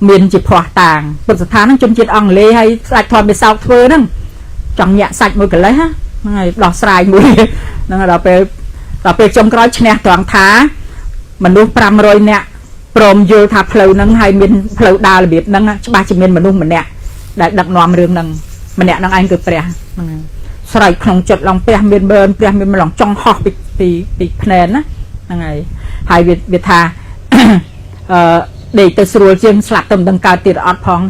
មានជាភ័ស្តុតាងពុទ្ធស្ថានហ្នឹងជនជាតិអង់គ្លេសហើយស្ដេចធម្មវិសោកធ្វើហ្នឹងចង់ញាក់សាច់មួយកលេសហ្នឹងហើយដោះស្រាយមួយហ្នឹងដល់ពេលចុងក្រោយឈ្នះត្រង់ថាមនុស្ស500នាក់ព្រមយល់ថាផ្លូវហ្នឹងហើយមានផ្លូវដើររបៀបហ្នឹងច្បាស់ជាមានមនុស្សម្នាក់ដែលដឹកនាំរឿងហ្នឹងម្នាក់ហ្នឹងឯងគឺព្រះហ្នឹងស្រែកក្នុងចិត្តឡងព្រះមានមើលព្រះមានឡងចង់ហោះពីភ្នែនណាហ្នឹងហើយវាថាដេកទៅស្រួលជាងស្លាប់ទៅមិនដឹងកើតទៀតអត់ផង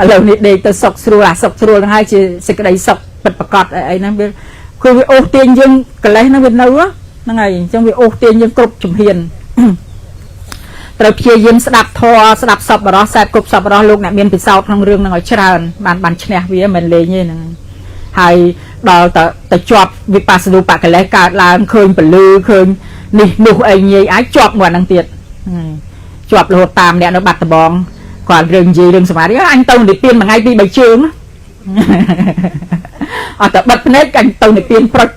ឥឡូវនេះដេកទៅសុខស្រួលអាសុខស្រួលហ្នឹងហើយជាសេចក្តីសុខពិតប្រាកដអីហ្នឹងវាគឺវាអូសទាញយើងកលេសហ្នឹងវានៅហ្នឹងហើយអញ្ចឹងវាអូសទាញយើងគ្រប់ជំហានត្រូវព្យាយាមស្ដាប់ធម៌ស្ដាប់សប្បុរសសេពគប់សប្បុរសលោកអ្នកមានពិសោធន៍ក្នុងរឿងហ្នឹងឲ្យច្រើនបានឈ្នះវាមិនលេងទេហ្នឹងហើយដល់ទៅជាប់វិបស្សនូបកិលេសកើតឡើងឃើញពលឺឃើញនេះនោះអីងាយអាចជាប់មួយហ្នឹងទៀតជាប់រហូតតាមអ្នកនៅបាត់ដំបងគាត់រឿងនិយាយរឿងសមាធិអញទៅនិព្វានមួយថ្ងៃពីរបីជើងអត់តែបិទភ្នែកអញទៅនិព្វានប្រុច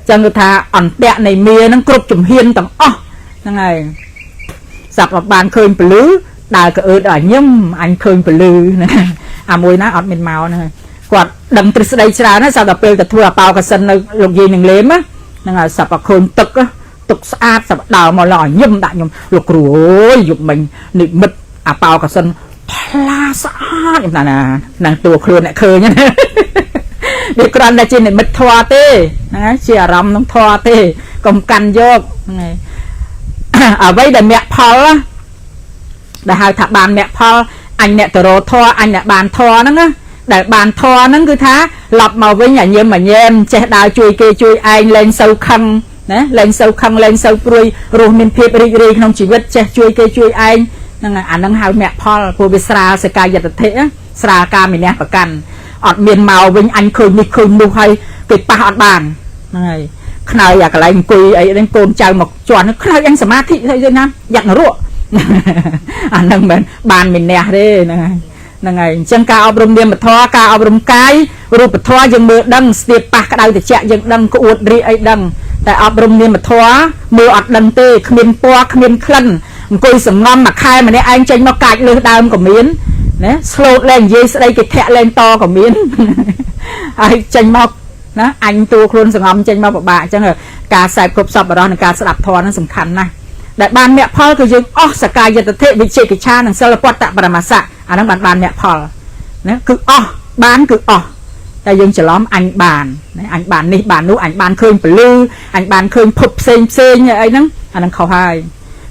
ចឹងគឺថាអន្តៈនៃមាហ្នឹងគ្រប់ជំហានទាំងអស់ហ្នឹងហើយសាប់បានឃើញពលឺដើរក្អឺតឲ្យញឹមអញឃើញពលឺហ្នឹងអាមួយណាអត់មានមកហ្នឹងគាត់ដឹងទ្រឹស្ដីច្រើនណាស់សាប់ដល់ពេលទៅធ្វើអបោកសិននៅលោកយាយនឹងលេមហ្នឹងហើយសាប់ឲ្យឃើញទឹកស្អាតសាប់ដើរមកឡើងញឹមដាក់ខ្ញុំលោកគ្រូអើយយប់មិញនិមិត្តអបោកសិនថ្លាស្អាតខ្ញុំថាណាតួខ្លួនអ្នកឃើញណាវាគ្រាន់តែជានិមិត្តធម៌ទេហ្នឹងហើយជាអារម្មណ៍ក្នុងធម៌ទេកុំកាន់យកហ្នឹងហើយអ្វីដែលមគ្គផលដែលហៅថាបានមគ្គផលអញអ្នកតរោធរអញអ្នកបានធរហ្នឹងណាដែលបានធរហ្នឹងគឺថាឡប់មកវិញញញឹមញែមចេះដើរជួយគេជួយឯងលែងសូវខឹងណាលែងសូវខឹងលែងសូវព្រួយរស់មានភាពរីករាយក្នុងជីវិតចេះជួយគេជួយឯងហ្នឹងអាហ្នឹងហៅមគ្គផលព្រោះវាស្រាលសកាយតធិស្រាលកាមិនះប្រកាន់អត់មានមកវិញអញឃើញនេះឃើញនោះហើយគេប៉ះអត់បានហ្នឹងហើយខ្នើយអាកន្លែងអង្គុយអីហ្នឹងកូនចៅមកជន់ខ្នើយអញសមាធិទៅណាយ៉ាក់នរកអាហ្នឹងមិនបានមិនះទេហ្នឹងហើយអញ្ចឹងការអប់រំនាមធម៌ការអប់រំកាយរូបធម៌យើងមើលដឹងស្ទាបប៉ះក្តៅត្រជាក់យើងដឹងក្អួតរីអីដឹងតែអប់រំនាមធម៌មើលអត់ដឹងទេគ្មានពណ៌គ្មានក្លិនអង្គុយសំងំមួយខែម្នាក់ឯងចេញមកកាចលើសដើមក៏មាន ណាស្លូតឡើងនិយាយស្ដីគេធាក់ឡើងតក៏មានហើយចេញមកណាអញតួខ្លួនសង្ងំចេញមកពិបាកអញ្ចឹងការសែបគ្រប់សពបរោះនិងការស្ដាប់ធម៌ហ្នឹងសំខាន់ណាស់ដែលបានមគ្គផលគឺយើងអស់សកាយតតិវិជិកិច្ឆានិងសិលពតតបរមសៈអាហ្នឹងបានមគ្គផលណាគឺអស់បានគឺអស់តែយើងច្រឡំអញបានណាអញបាននេះបាននោះអញបានឃើញពលឺអញបានឃើញភពផ្សេងអីហ្នឹងអាហ្នឹងខុសហើយ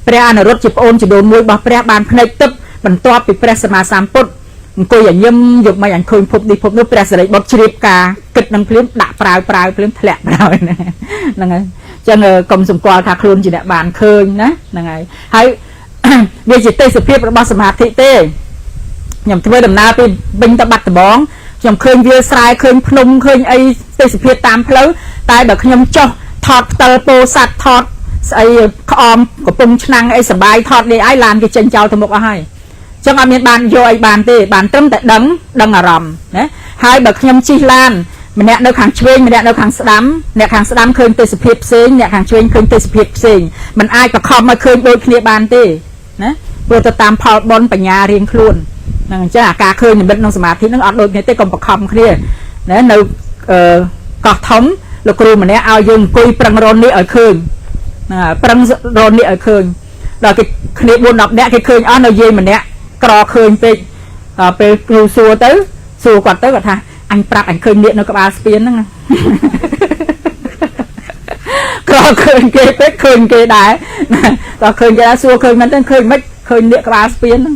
ព្រះអនុរុទ្ធជាប្អូនជីដូនមួយរបស់ព្រះបានភ្នែកទឹកបន្ទាប់ពីព្រះសម្មាសម្ពុទ្ធអង្គុយញញឹមយកមកអញឃើញភពនេះភពនោះព្រះសិរីបុត្រជ្រាបការគិតនឹងភ្លាមដាក់ប្រាវភ្លាមធ្លាក់ប្រាវហ្នឹងហើយចឹងកុំសម្គាល់ថាខ្លួនជាអ្នកបានឃើញណាហ្នឹងហើយ វាជាទេសភាពរបស់សមាធិទេខ្ញុំធ្វើដំណើរពីវិញទៅបាត់ដំបងខ្ញុំឃើញវាលស្រែឃើញភ្នំឃើញអីទេសភាពតាមផ្លូវតែបើខ្ញុំចុះថតផ្តិលពោស័តថតស្អីក្អមកំពុងឆ្នាំងអីសបាយថតនេះឯងឡានគេចេញចោលទៅមុខអស់ហើយចឹងអត់មានបានយកអីបានទេបានត្រឹមតែដឹងអារម្មណ៍ណាហើយបើខ្ញុំជិះឡានម្នាក់នៅខាងឆ្វេងម្នាក់នៅខាងស្ដាំអ្នកខាងស្ដាំឃើញទេសភាពផ្សេងអ្នកខាងឆ្វេងឃើញទេសភាពផ្សេងมันអាចបខំឲ្យឃើញដូចគ្នាបានទេណាព្រោះទៅតាមផលបុណ្យបញ្ញារៀងខ្លួនហ្នឹងអញ្ចឹងអាការឃើញនិមិត្តក្នុងសមាធិហ្នឹងអត់ដូចគ្នាទេកុំបខំគ្នាណានៅកោះធំលោកគ្រូម្នាក់ឲ្យយើងអង្គុយប្រឹងរននេះឲ្យឃើញណាប្រឹងរននេះឲ្យឃើញដល់គេគ្នា4-10នាក់គេឃើញអស់នៅយាយម្នាក់ក្រឃើញពេកពេលគ្រូសួរគាត់ទៅគាត់ថាអញប្រាប់អញឃើញនាគនៅក្បាលស្ពានហ្នឹងក្រឃើញគេពេកឃើញគេដែរដល់ឃើញគេដែរសួរឃើញមិនទៅឃើញមិនឃើញនាគក្បាលស្ពានហ្នឹង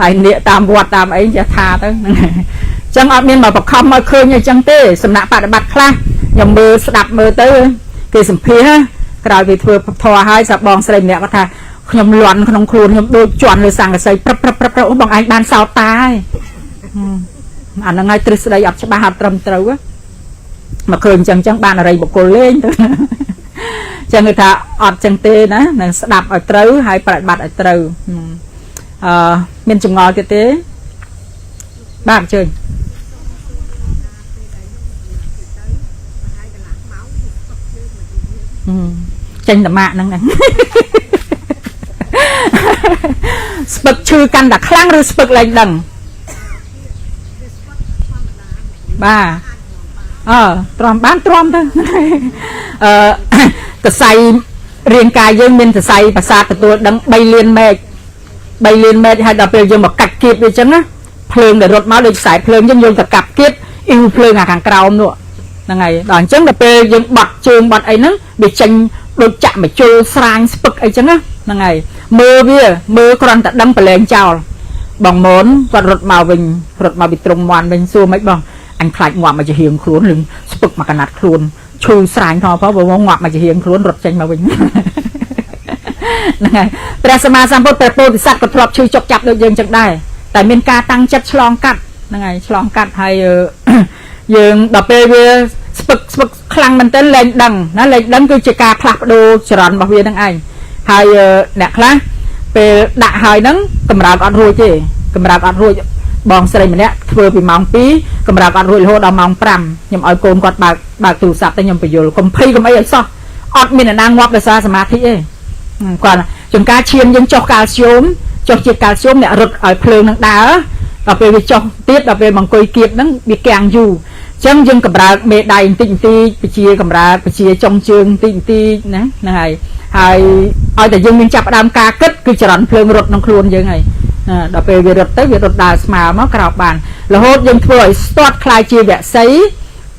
ហើយនាគតាមវត្តតាមអីចេះថាទៅហ្នឹងអញ្ចឹងអត់មានមកបខំមកឃើញអញ្ចឹងទេសំណាក់បដិបត្តិខ្លះខ្ញុំមើលស្ដាប់មើលទៅគេសម្ភាសក្រោយពីធ្វើធម៌ហើយសាប់បងស្រីម្នាក់គាត់ថាខ្ញុំលន់ក្នុងខ្លួនខ្ញុំដូចជន់លើសង្កសីព្រឹបអូបងឯងបានសោតតាហើយអាហ្នឹងហើយទ្រឹស្ដីអត់ច្បាស់អត់ត្រឹមត្រូវមកឃើញអញ្ចឹងបានអរិយបុគ្គលលេងទៅចឹងគេថាអត់ចឹងទេណានឹងស្ដាប់ឲ្យត្រូវហើយប្រតិបត្តិឲ្យត្រូវមានចម្ងល់ទៀតទេបាទអញ្ជើញចេញតម៉ាក់ហ្នឹងណាស្ពឹកឈឺកាន់តែខ្លាំងឬស្ពឹកលែងដឹងបាទទ្រាំបានទ្រាំទៅសរសៃរាងកាយយើងមានសរសៃប្រសាទទទួលដឹង3លានម៉ែត្រហើយដល់ពេលយើងមកកាច់គៀបវាអញ្ចឹងណាភ្លើងដែលរត់មកដូចខ្សែភ្លើងយើងយកទៅកាប់គៀបអ៊ីវភ្លើងអាខាងក្រោមនោះហ្នឹងហើយដល់អញ្ចឹងដល់ពេលយើងបត់ជើងបត់អីហ្នឹងវាចេញដូចចាក់មកជុលស្រាញស្ពឹកអីចឹងណាហ្នឹងហើយមើលគ្រាន់តែដឹងប្រឡែងចោលបងមនគាត់រត់មកវិញរត់មកពីត្រង់មាន់វិញសួរមិនបងអញខ្លាចងាប់មកជាហៀងខ្លួននឹងស្ពឹកមកកណាត់ខ្លួនឈឺស្រាញផងបើងាប់មកជាហៀងខ្លួនរត់ចេញមកវិញហ្នឹងហើយព្រះសម្មាសម្ពុទ្ធព្រះពោធិសត្វក៏ធ្លាប់ឈឺចុកចាប់ដូចយើងចឹងដែរតែមានការតាំងចិត្តឆ្លងកាត់ហ្នឹងហើយឆ្លងកាត់ហើយយើងដល់ពេលវាស្ពឹកខ្លាំងមែនទែនលែងដឹងណាលែងដឹងគឺជាការផ្លាស់ប្ដូរចរន្តរបស់វាហ្នឹងឯងហើយអ្នកខ្លះពេលដាក់ហើយហ្នឹងកម្រើកអត់រួចទេកម្រើកអត់រួចបងស្រីម្នាក់ធ្វើពីម៉ោង2កម្រើកអត់រួចរហូតដល់ម៉ោង5ខ្ញុំឲ្យកូនគាត់បើកទូរស័ព្ទទៅខ្ញុំបញ្យល់កុំភ័យកុំអីឲ្យសោះអត់មានអ្នកណាងាប់ដោយសារសមាធិទេគាត់ចង្ការឈាមយើងចុះកាល់ស្យូមចុះជាតិកាល់ស្យូមអ្នករត់ឲ្យភ្លើងនឹងដើរដល់ពេលវាចុះទៀតដល់ពេលមកអង្គុយគៀបហ្នឹងវាកាំងយូរអញ្ចឹងយើងកម្រើកមេដៃបន្តិចបជាកម្រើកបជាចុងជើងបន្តិចណាហ្នឹងហើយឲ្យតែយើងមានចាប់ផ្ដើមការគិតគឺចរន្តភ្លើងរត់ក្នុងខ្លួនយើងហើយដល់ពេលវារត់ទៅវារត់ដើរស្មើមកក្រោបបានរហូតយើងធ្វើឲ្យស្ទាត់ខ្លាយជាវគ្គសី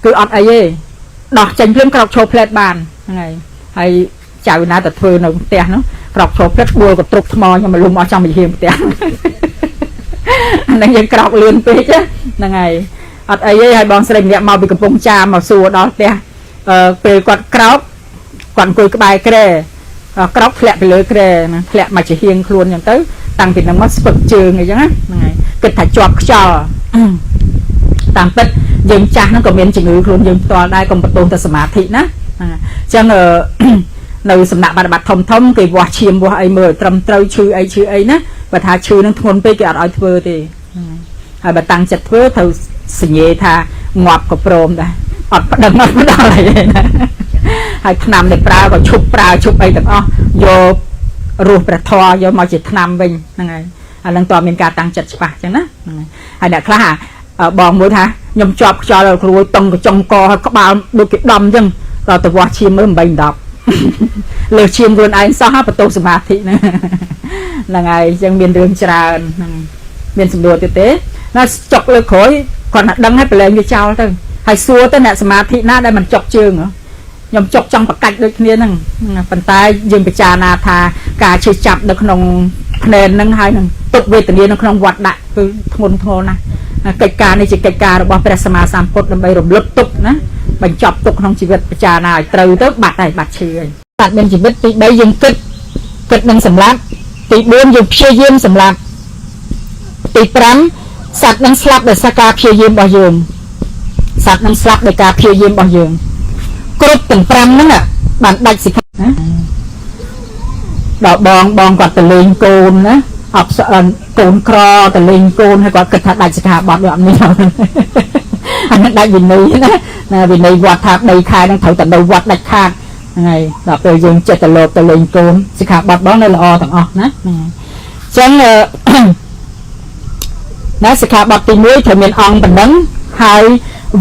គឺអត់អីទេដោះចេញភ្លាមក្រោកឈោផ្លែតបានហ្នឹងហើយចៅណាទៅធ្វើនៅផ្ទះនោះក្រោកឈោផ្លែតដួលក៏ទ្រុបថ្មខ្ញុំមកលុំអស់ចំវិហារផ្ទះអាហ្នឹងយើងក្រោកលឿនពេកហ្នឹងហើយអត់អីទេហើយបងស្រីម្នាក់មកពីកំពង់ចាមមកសួរដល់ផ្ទះពេលគាត់ក្រោកគាត់អង្គុយក្បែរក្រែក្រោកធ្លាក់ទៅលើក្រែណាធ្លាក់មកជាហៀងខ្លួនអញ្ចឹងទៅតាំងពីហ្នឹងមកស្ពឹកជើងអីចឹងណាហ្នឹងហើយគិតថាជាប់ខ្យល់តាមពិតយើងចាស់ហ្នឹងក៏មានជំងឺខ្លួនយើងផ្ទាល់ដែរកុំបន្ទោសតែសមាធិណាអញ្ចឹងនៅសំណាក់បដិបត្តិធំគេវាស់ឈាមវាស់អីមើលត្រឹមត្រូវឈឺអីណាបើថាឈឺហ្នឹងធ្ងន់ពេកគេអត់ឲ្យធ្វើទេហើយបើតាំងចិត្តធ្វើត្រូវសញ្ញេថាងាប់ក៏ព្រមដែរអត់ប្តឹងអត់ផ្ដល់អីទេណាហើយថ្នាំដែលប្រើក៏ឈប់ប្រើឈប់អីទាំងអស់យករស់ព្រះធម៌យកមកជាថ្នាំវិញហ្នឹងហើយ lần tòa miền cả tăng chật bạc chẳng á hay đã khá bòn mũi hả nhom chọp cho là rồi tông trong co có bao đôi cái đầm chăng rồi từ qua chim mới bình đọc lời chim luôn anh sao hát tô sầm mát thị là ngày chẳng miền đường trà miền sầm đùa tuyệt tế nó chọc lời khối còn đăng hết lên như trao thôi hay xua tới nè sầm mát thị na đây mình chọc trường nữa nhom chọc trong bạc cạch được kia nè phần tay dừng bị trà na thà cả chơi chập được nòng nền nâng hai nâng tục về tự nhiên nó không hoạt đại cứ thôn này cây cà này chỉ cây càរបស់ព្រះសម្មាសម្ពុទ្ធដើម្បីរំលឹកទុកណាបញ្ចប់ទុកក្នុងជីវិតប្រជាណាឲ្យត្រូវទៅបាត់ហើយបាត់ឈឺហើយបាត់មានជីវិតទី3យើងគិតនឹងសម្លាប់ទី4យើងព្យាយាមសម្លាប់ទី5សត្វនឹងស្លាប់ដោយសារការព្យាយាមរបស់យើងសត្វនឹងស្លាប់ដោយការព្យាយាមរបស់យើងគ្រប់ទាំង5ហ្នឹងបានដាច់សិក្ខាណាដល់បងគាត់ទៅលេងកូនណាអបកូនក្រទៅលេងកូនហើយគាត់គិតថាដាច់សិក្ខាបទវាអត់មានអានឹងដាច់វិន័យណាវិន័យវត្តថា3ខែនឹងត្រូវតែនៅវត្តដាច់ខាតហ្នឹងហើយដល់ពេលយើងចិត្តទៅលោកទៅលេងកូនសិក្ខាបទបងនៅល្អទាំងអស់ណាអញ្ចឹងណាសិក្ខាបទទី1ត្រូវមានអង្គប៉ុណ្ណឹងហើយ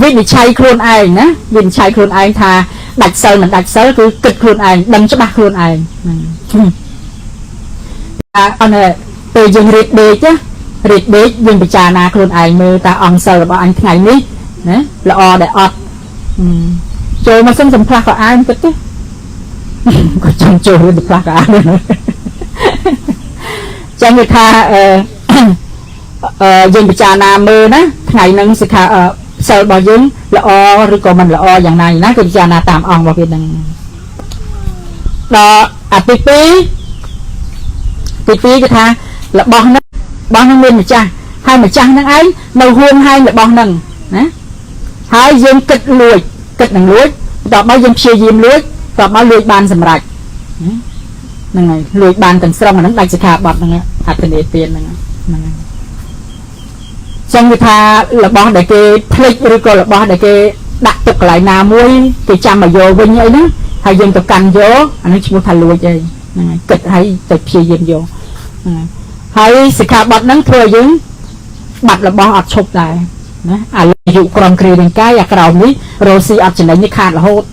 វិនិច្ឆ័យខ្លួនឯងណាវិនិច្ឆ័យខ្លួនឯងថាដាច់សិលមិនដាច់សិលគឺគិតខ្លួនឯងដឹងច្បាស់ខ្លួនឯងអនពេលយើងរៀបដេកយើងពិចារណាខ្លួនឯងមើលតើអង្គសិលរបស់អញថ្ងៃនេះណាល្អដែរអត់ចូលមកសំផ្លាស់ក៏អាយគិតទេក៏ចង់ចូលរៀនផ្លាស់ក៏អាយចឹងគេថាយើងពិចារណាមើលណាថ្ងៃហ្នឹងសិក្ខាសិលរបស់យើងល្អឬក៏មិនល្អយ៉ាងណាគឺពិចារណាតាមអង្គរបស់វាហ្នឹងដល់អាទី2គឺថារបស់ហ្នឹងមានម្ចាស់ហើយម្ចាស់ហ្នឹងឯងនៅហួងហែងរបស់ហ្នឹងណាហើយយើងគិតនឹងលួចដល់មកយើងព្យាយាមលួចដល់មកលួចបានសម្រេចហ្នឹងហើយលួចបានទាំងស្រុងហ្នឹងដាច់សិក្ខាបទហ្នឹងអត្តនេទានហ្នឹងចឹងគឺថារបស់ដែលគេភ្លេចឬក៏របស់ដែលគេដាក់ទុកកន្លែងណាមួយគេចាំមកយកវិញអីហ្នឹងហើយយើងទៅកាន់យកអានេះឈ្មោះថាលួចអីហ្នឹងហើយគិតឲ្យទៅព្យាយាមយកហើយសិក្ខាបទហ្នឹងធ្វើឲ្យយើងបាត់របស់អត់ឈប់ដែរណាអាយុក្រុមគ្រារាងកាយអាក្រោមនេះរស់ស៊ីអត់ចំណេញនេះខាតរហូត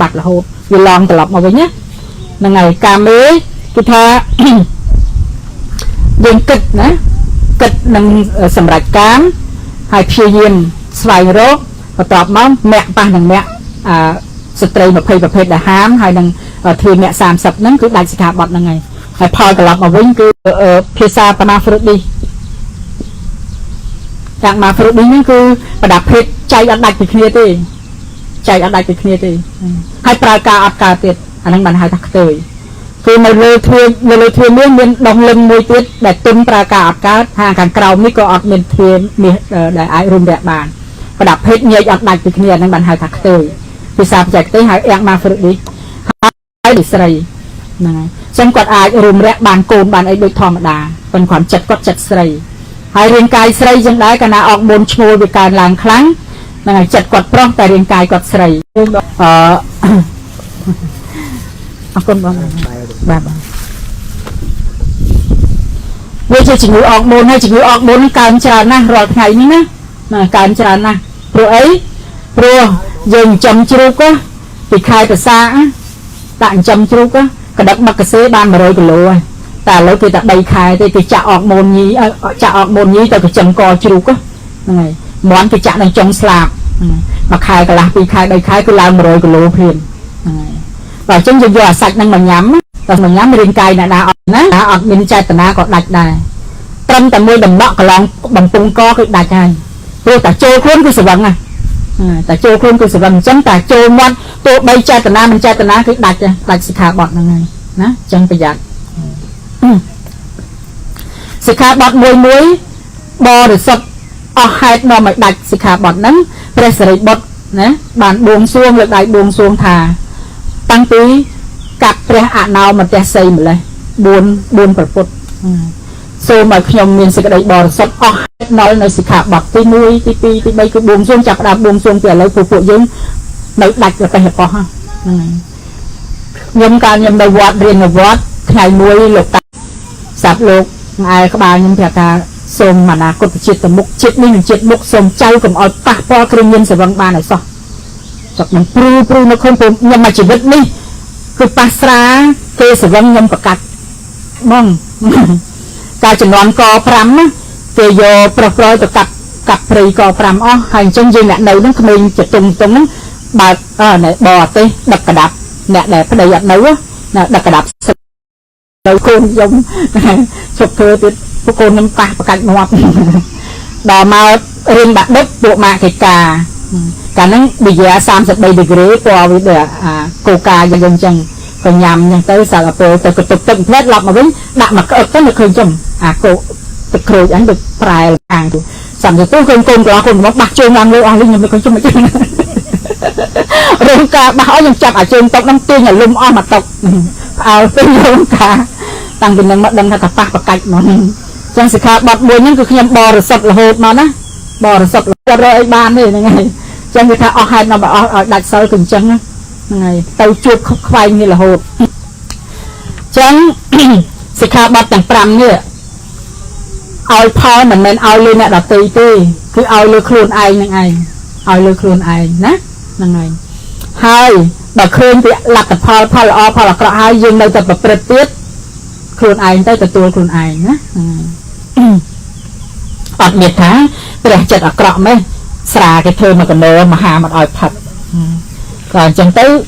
បាត់រហូតវាឡងត្រឡប់មកវិញណាហ្នឹងហើយកាមេគឺថាយើងគិតនឹងសម្រេចកាមហើយព្យាយាមស្វែងរកបន្ទាប់មកមាក់ប៉ះនឹងមាក់ស្ត្រី20ប្រភេទដែលហាមហើយនឹងធ្វើមាក់30ហ្នឹងគឺដាច់សិក្ខាបទហ្នឹងហើយផលត្រឡប់មកវិញគឺភាសាបណាហ្វ្រុឌីយ៉ាងម៉ាហ្វ្រុឌីហ្នឹងគឺប្រដាប់ភេទចៃអត់ដាច់ពីគ្នាទេហើយប្រើការអត់កើតទៀតអាហ្នឹងបានហៅថាខ្ទើយគឺនៅលើទ្វារនេះមានដងលឹងមួយទៀតដែលទុនប្រើការអត់កើតខាងក្រោមនេះក៏អត់មានទ្វារមាសដែលអាចរុំរាក់បានប្រដាប់ភេទញែកអត់ដាច់ពីគ្នាហ្នឹងបានហៅថាខ្ទើយភាសាបច្ចេកទេហៅយ៉ាងម៉ាហ្វ្រុឌីហើយដូចស្រីហ្នឹងហើយចឹងគាត់អាចរុំរាក់បានកូនបានអីដូចធម្មតាប៉ុន្តែគាត់ចិត្តស្រីហើយរាងកាយស្រីចឹងដែរកាលណាអកមុនឈ្មោលវាកើនឡើងខ្លាំងហ្នឹងហើយចិត្តគាត់ប្រុសតែរាងកាយគាត់ស្រីអរគុណបងបាទវាជាជំងឺអកមុនហើយជំងឺអកមុនកើនច្រើនណាស់រាល់ថ្ងៃនេះណាកើនច្រើនណាស់ព្រោះអីព្រោះយើងចំជ្រូកពីខែប្រសាដាក់ចំជ្រូកកដឹកមកកសេបាន100គីឡូហើយតែឥឡូវគេតែ3ខែទេគេចាក់អកមុនញីទៅគេចំកជ្រូកហ្នឹងហើយមន់គេចាក់នឹងចុងស្លាបមួយខែកន្លះ2ខែ3ខែគឺឡើង100គីឡូភ្លាមហ្នឹងហើយបើអញ្ចឹងយើងយកអាសាច់ហ្នឹងមកញ៉ាំរាងកាយអ្នកណាអត់ណាអត់មានចេតនាក៏ដាច់ដែរត្រឹមតែមួយដំណក់កន្លងបំពង់កគឺដាច់ហើយព្រោះតែចូលខ្លួនគឺស្រវឹងណាតែចូលខ្លួនគឺស្រវឹងអញ្ចឹងតែចូលមាត់ទោះបីចេតនាមិនចេតនាគឺដាច់សិក្ខាបទហ្នឹងហើយណាអញ្ចឹងប្រយ័ត្នសិក្ខាបទមួយបរិសុទ្ធអស់ហេតុនាំឲ្យដាច់សិក្ខាបទហ្នឹងព្រះសិរីបុត្រណាបានបួងសួងលើកដៃបួងសួងថាតាំងពីកាត់ព្រះអណោមទេសីម្លេះ4ប្រពុតសូមឲ្យខ្ញុំមានសេចក្តីបរិសុទ្ធអស់ហេតុដល់នៅសិក្ខាបទទី1ទី2ទី3គឺបួងសួងចាប់ផ្ដើមបួងសួងពីឥឡូវពួកយើងនៅដាច់ប្រទេសបោះហ្នឹងខ្ញុំកាលខ្ញុំនៅវត្តរៀននៅវត្តថ្ងៃមួយលោកតាសាប់លោក ai các bạn nhưng phải ta xôm mà là cột chít tầm mục chítนี่chít mục xôm chay cùng ở pha po kêu nhân sẽ văng ba này sao chọc mình pru nó không pru nhưng mà chỉ biết đi cứ pasra kêu sẽ văng nhân bạc cắt mongการจำนวนกอพรำนะเกยโยปลอกรอยกับปรีกอพรำอ๋อให้จังยิงแหละในนั้นขมิ้นจะตรงนั้นบาดเนี่ยบอดตีดักกระดับเนี่ยแต่พอได้ยัดเนื้อเนี่ยดักกระดับเราโคนยมฉกเธอติดพวกโคนน้ำตาประกันงอบดอมาเรียนบัดดึกตัวมาเกกาการนั้นดีเยอะ30 ดีกรีกว่าวิเดียโกกายังจังcòn nhầm nhưng tới sao là từ tục từng hết lọc mà vẫn đặt mặt cái tới được khơi chum cô thực khơi ảnh được prai hàng tu sắm rồi tôi khơi côn của con bác chơi ngang luôn anh nhưng mà khơi chum mà chơi rồi cả bảoยังจับchơi tộc năm tiên là lum o mà tộc tôi rồi cả tăng bên năng mất đâm thật pha bạc cạch nó chẳng sự khác bọt buồn nhưng cứ nhầm bò rồi sập là hột nó đó bò rồi sập là rồi ban này này chẳng người ta hai nó bảo đặt sợi từng chân này tàu chuột khoai như là hột chẳng sự khác bọt chẳng pram như ao phao mình nên ao lên nè đập tì cứ ao lên khuôn ai như này ao lên khuôn ai nè này hai bà khuyên thì lặt tập phao là cọ hai dương đây tập bật tiết khuôn ai tới tập tua khuôn ai nhá ọt biệt tháng để chật ở cọ mấy xà cái thơ mà còn nở mà hà mặt ỏi thật còn chẳng tới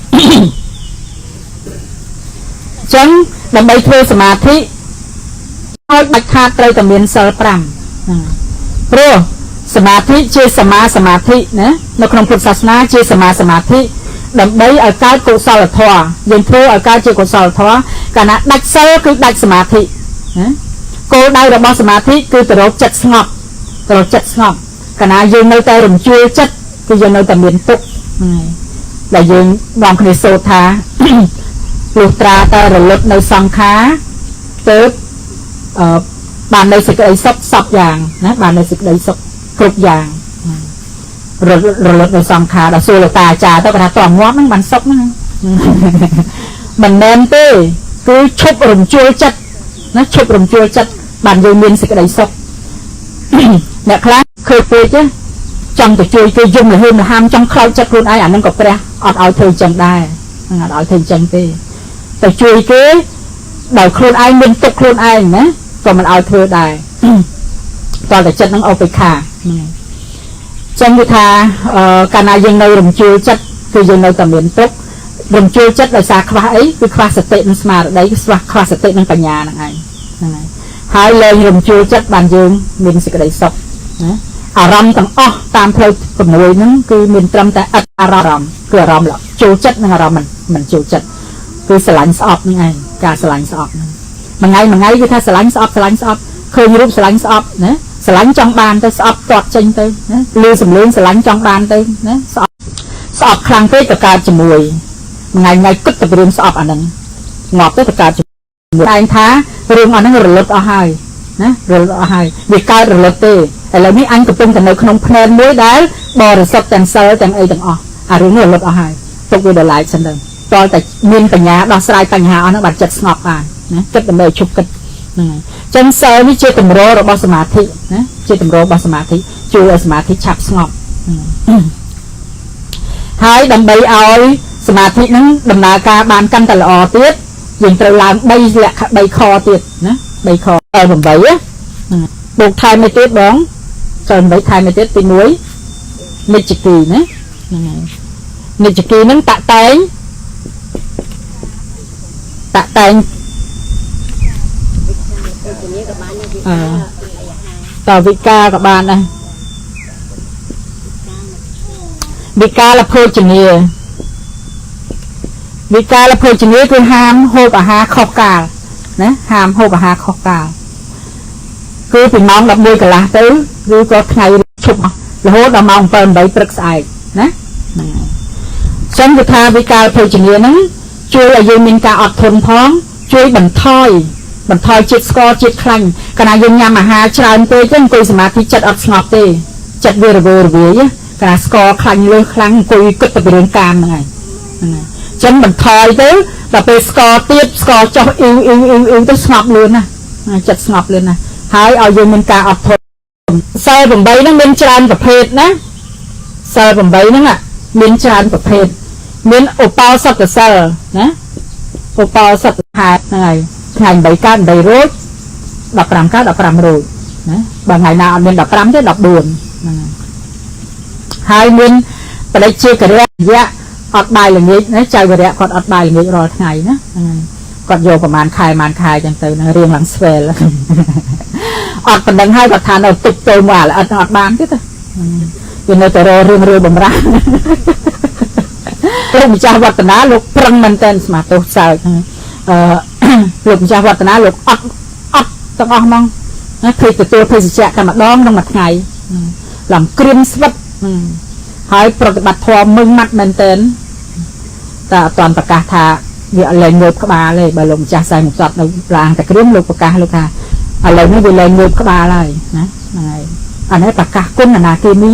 chẳng đầm bay thuê sma thi thôi bạch khát đây tầm miền sơ pram pro sma thi chơi sma thi nè nó không phục sát na chơi sma thi đầm bay ở cái cổ sờ thò dân thuê ở cái chơi cổ sờ thò cả nãy đạch sơ cứ đạch sma thi cô đây là bao sma thi cứ từ đó chặt ngọc cả nãy dân nơi tay rừng chui chất cứ dân nơi tầm miền tục là dân đoàn khởi sô tha lục tra ta rồi lột nơi song khá tới bàn đây sẽ cái sắp vàng nè bàn đây sẽ cái sắp cục vàng rồi lột nơi song khá đã xua là tà trà tao cả toàn ngót nó bàn sốc nó mình nên tê cứ chụp rừng chua chất nó chụp rừng chua chất bàn dân miên sẽ cái sốc nè khác khơi phê chứ trong cái chui cái dung là hơn là ham trong khâu chất luôn ai ảnh nó có pre ọt ao thời chẳng đai ọt thời chẳng tê tại chui cái đầu khuôn ai mình tục khuôn ai nhé còn mình ao thời đài toàn là chất nó ao phải khả trong cái thà cả na dân nơi rừng chui chấtคือdân nơi tầm miền tục rừng chui chất là xa khóa ấyคือkhóa sạch tệ nó smart đấy khóa sạch tệ nó cả nhà này hai lên rừng chui chất bàn dương mình sẽ cái đấy sọc rầm tầng tam theo phần người nó cứ miền trâm tại rầm cửa rầm là chiều chất là rầm mình chiều chất cứ sờ lạnh sọp như này cả sờ lạnh sọp mà ngay cứ thay sờ lạnh sọp khơi như lúc sờ lạnh sọp nè sờ lạnh trong bàn tới sọp toạt chân tới lưu sầm lươn sờ lạnh trong bàn tới nè sọp khang tới cả chùm mùi ngày cất tập riêng sọp anh ấy ngọt tới cả chùm mùi anh thá riêng anh ấy rồi lột hai nè rồi lột hai việc cao rồi lột têแต่เราไม่อันกับเป็นแต่ในขนมเพลนด้วยได้บริสุทธิ์แต่งเซอร์แต่งไอแต่งรู้เรื่องรถอะไรตกอยู่เดือดไหลฉันเดิมตอนแต่มีปัญญาดอกสลายปัญหาเอาหน้าบัตรจัดสงบอ่ะนะจัดเป็นเลยชุบกันจันเซอร์นี่เจตมโรบสมาธินะเจตมโรบสมาธิจูสมาธิฉับสงบหายดำใบเอาสมาธินั้นดำนาการบานกันตลอดเตี้ยยิงตะลางใบแหละใบคอเตี้ยนะใบคอดำใบอ่ะบุกไทยไม่เตี้ยบ้องcòn mấy thai mới tết tí núi nịch chỉ kỳ nữa nịch chỉ kỳ nó tạ tay tàu vị ca các bạn này vị ca là phơi chừng nhiều vị ca là phơi chừng nhiềuคือห้ามโฮกับหาขอบกานะห้ามโฮกับหาขอบกาคือถึงน้องดับมือกับลาตื้อคือก็ไงชุบแล้วโหดมองเปิดใบปรึกษานะฉันจะพาวิการเพลย์นี้นั้นช่วยอายุมินกาอดทนพ้องช่วยบันทอยจิตสกอจิตคลังขณะยังยามหาชาญเตยจังกุยสมาธิจัดอดสงบเตจัดเวรขณะสกอคลังเลยคลังกุยกึศตะเบียงการไงฉันบันทอยเตยแต่ไปสกอเตียบสกอจ่ออิวต้องสงบเลยนะ จัดสงบเลยนะหายเอาอยู่มันการอดทนเซลล์ผมใบนั่งเป็นจานประเภทนะเซลล์ผมใบนั่งอ่ะเป็นจานประเภทเป็นอุปาสัตเซลล์นะอุปาสัตหาไงไงใบก้านใบรูดดับปรำก้าดับปรำรูดนะบางไงนาเป็นดับปรำที่ดับบุญหายเป็นไปได้เชื่อกระเรียเยอะอดใบหรืองี้นะใจกระเรียกอดใบหรืองี้รอไงนะกดโยประมาณคายจังเตยนะเรียงหลังสเปลอดปันดังให้ประธานเอาติดตัวมาแล้วอดบานที่ตัวอยู่ในแต่เรื่องบ่มรักลูกจ้าวัฒนาลูกพรังมันเต้นสมาตัวสาวลูกจ้าวัฒนาลูกอดต้องออกมองนะเคยตัวเคยสิเจาะกันมาดองต้องมาไงหลังกรีมสวัสดิ์หายปฏิบัติทอมึงมัดมันเต้นแต่ตอนประกาศทาเดี๋ยวอะไรเงือบเข้ามาเลยบาลงจ่าใส่หมวกจอดในรางแต่กรีมลูกประกาศลูกค่ะอะไรไม่เป็นอะไรเงือบเข้ามาเลยนะอะไรอันนี้ประกาศกุ้งนาเกมี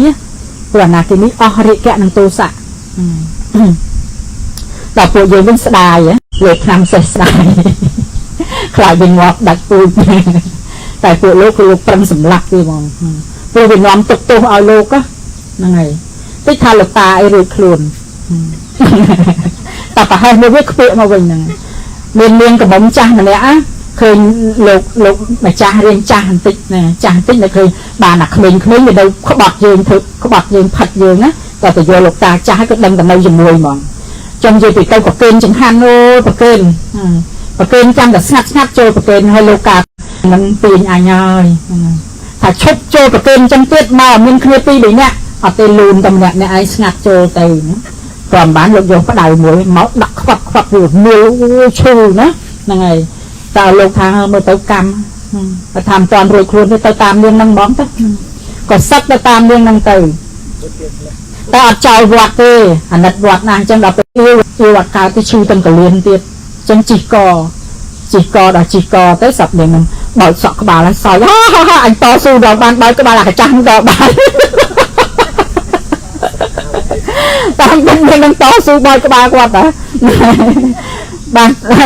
ตัวนาเกมีอ๋อริแกนังตัวสะแต่พวกยังเป็นสไตล์เลยนำใส่สไตล์คลายเป็นงอกดัดปูนแต่พวกลูกคือลูกปรังสำลักที่มองพวกเป็นน้อมตกตัวเอาลูกก็นั่งไงที่ทาลูกตาไอ้รูคลุนแต่ปะให้ไม่เวกเปะมาวันนึงเรียนกับผมจ้านั่นแหละเคยลูกมาจ้าเรียนจ้าหันติกนะจ้าหันติกเนี่ยเคยบานหนักเคลิ้งอยู่เดิมเขาบอกยืนถึกเขาบอกยืนผัดยืนนะแต่โยลูกตาจ้าให้ก็ดังแต่เราจะมวยมองจงยืนติดเต้ากับเกณฑ์จังหันโอ้ปะเกณฑ์จำแต่งัดโจปะเกณฑ์ให้ลูกกามันปีนอ่างย่อยถ้าชกโจปะเกณฑ์จังเตี้ยมามันเคลียร์ปีแบบเนี้ยเอาเตลูนตำเนี่ยไอ้งัดโจเตยก่อนบ้านลูกโยก็ได้มวยเมาดักควักอยู่มือชูนะนั่งไงแต่ลูกทางเมื่อเต้ากำไปทำตอนรวยครูที่เต้าตามเรื่องนั่งบ้องตั้งก็ซัดไปตามเรื่องนั่งเตยแต่อัดใจวัดเตยอันนั้นวัดนางจังเราไปวัดกาที่ชูตั้งแต่เรียนเตี้ยจังจีกอดจีกอเต้สับเดี๋ยวมันบอกสอกบาแล้วสอยอันต่อสู้ดอกบานใบก็บาหลักจังดอกบานตามเป็นเรื่องต่อสู้บอยก็บากวัดนะ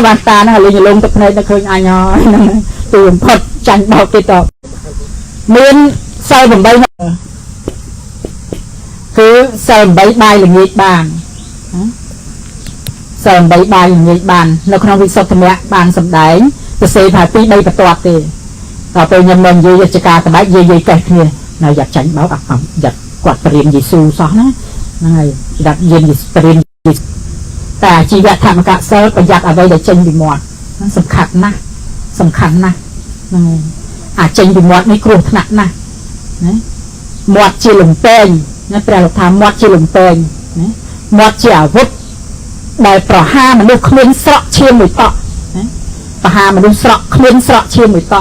บางตานะเลยลงตะเพลตะเคยอายอยตื่นพดจันบอกติดต่อเมียนใส่ผมใบคือใส่ใบใบหรือเงี้ยบานใส่ใบใบหรือเงี้ยบานแล้วขนมวิสุทธิ์ธรรมะบานสำได้จะเสพหาปีใบประตอดตีต่อไปยังมันยืดจักรแต่ใบยืดแก่เนี่ยนายอยากจันบอกอยากกวาดประเรียนยิสูซ้อนนะนั่นไงดับเย็นประเด็นแต่ชีวิตธรรมกะเซอร์ประหยัดเอาไว้เดี๋ยวเจนดีหมดนั่นสำคัญนะนั่นอาจเจนดีหมดไม่กลัวถนัดนะหมดจีหลงเตยนั่นแปลว่าทำหมดจีหลงเตยหมดจีอาวุธได้ประหารมันดูเคลื่อนสระเชี่ยมหรือต่อประหารมันดูสระเคลื่อนสระเชี่ยมหรือต่อ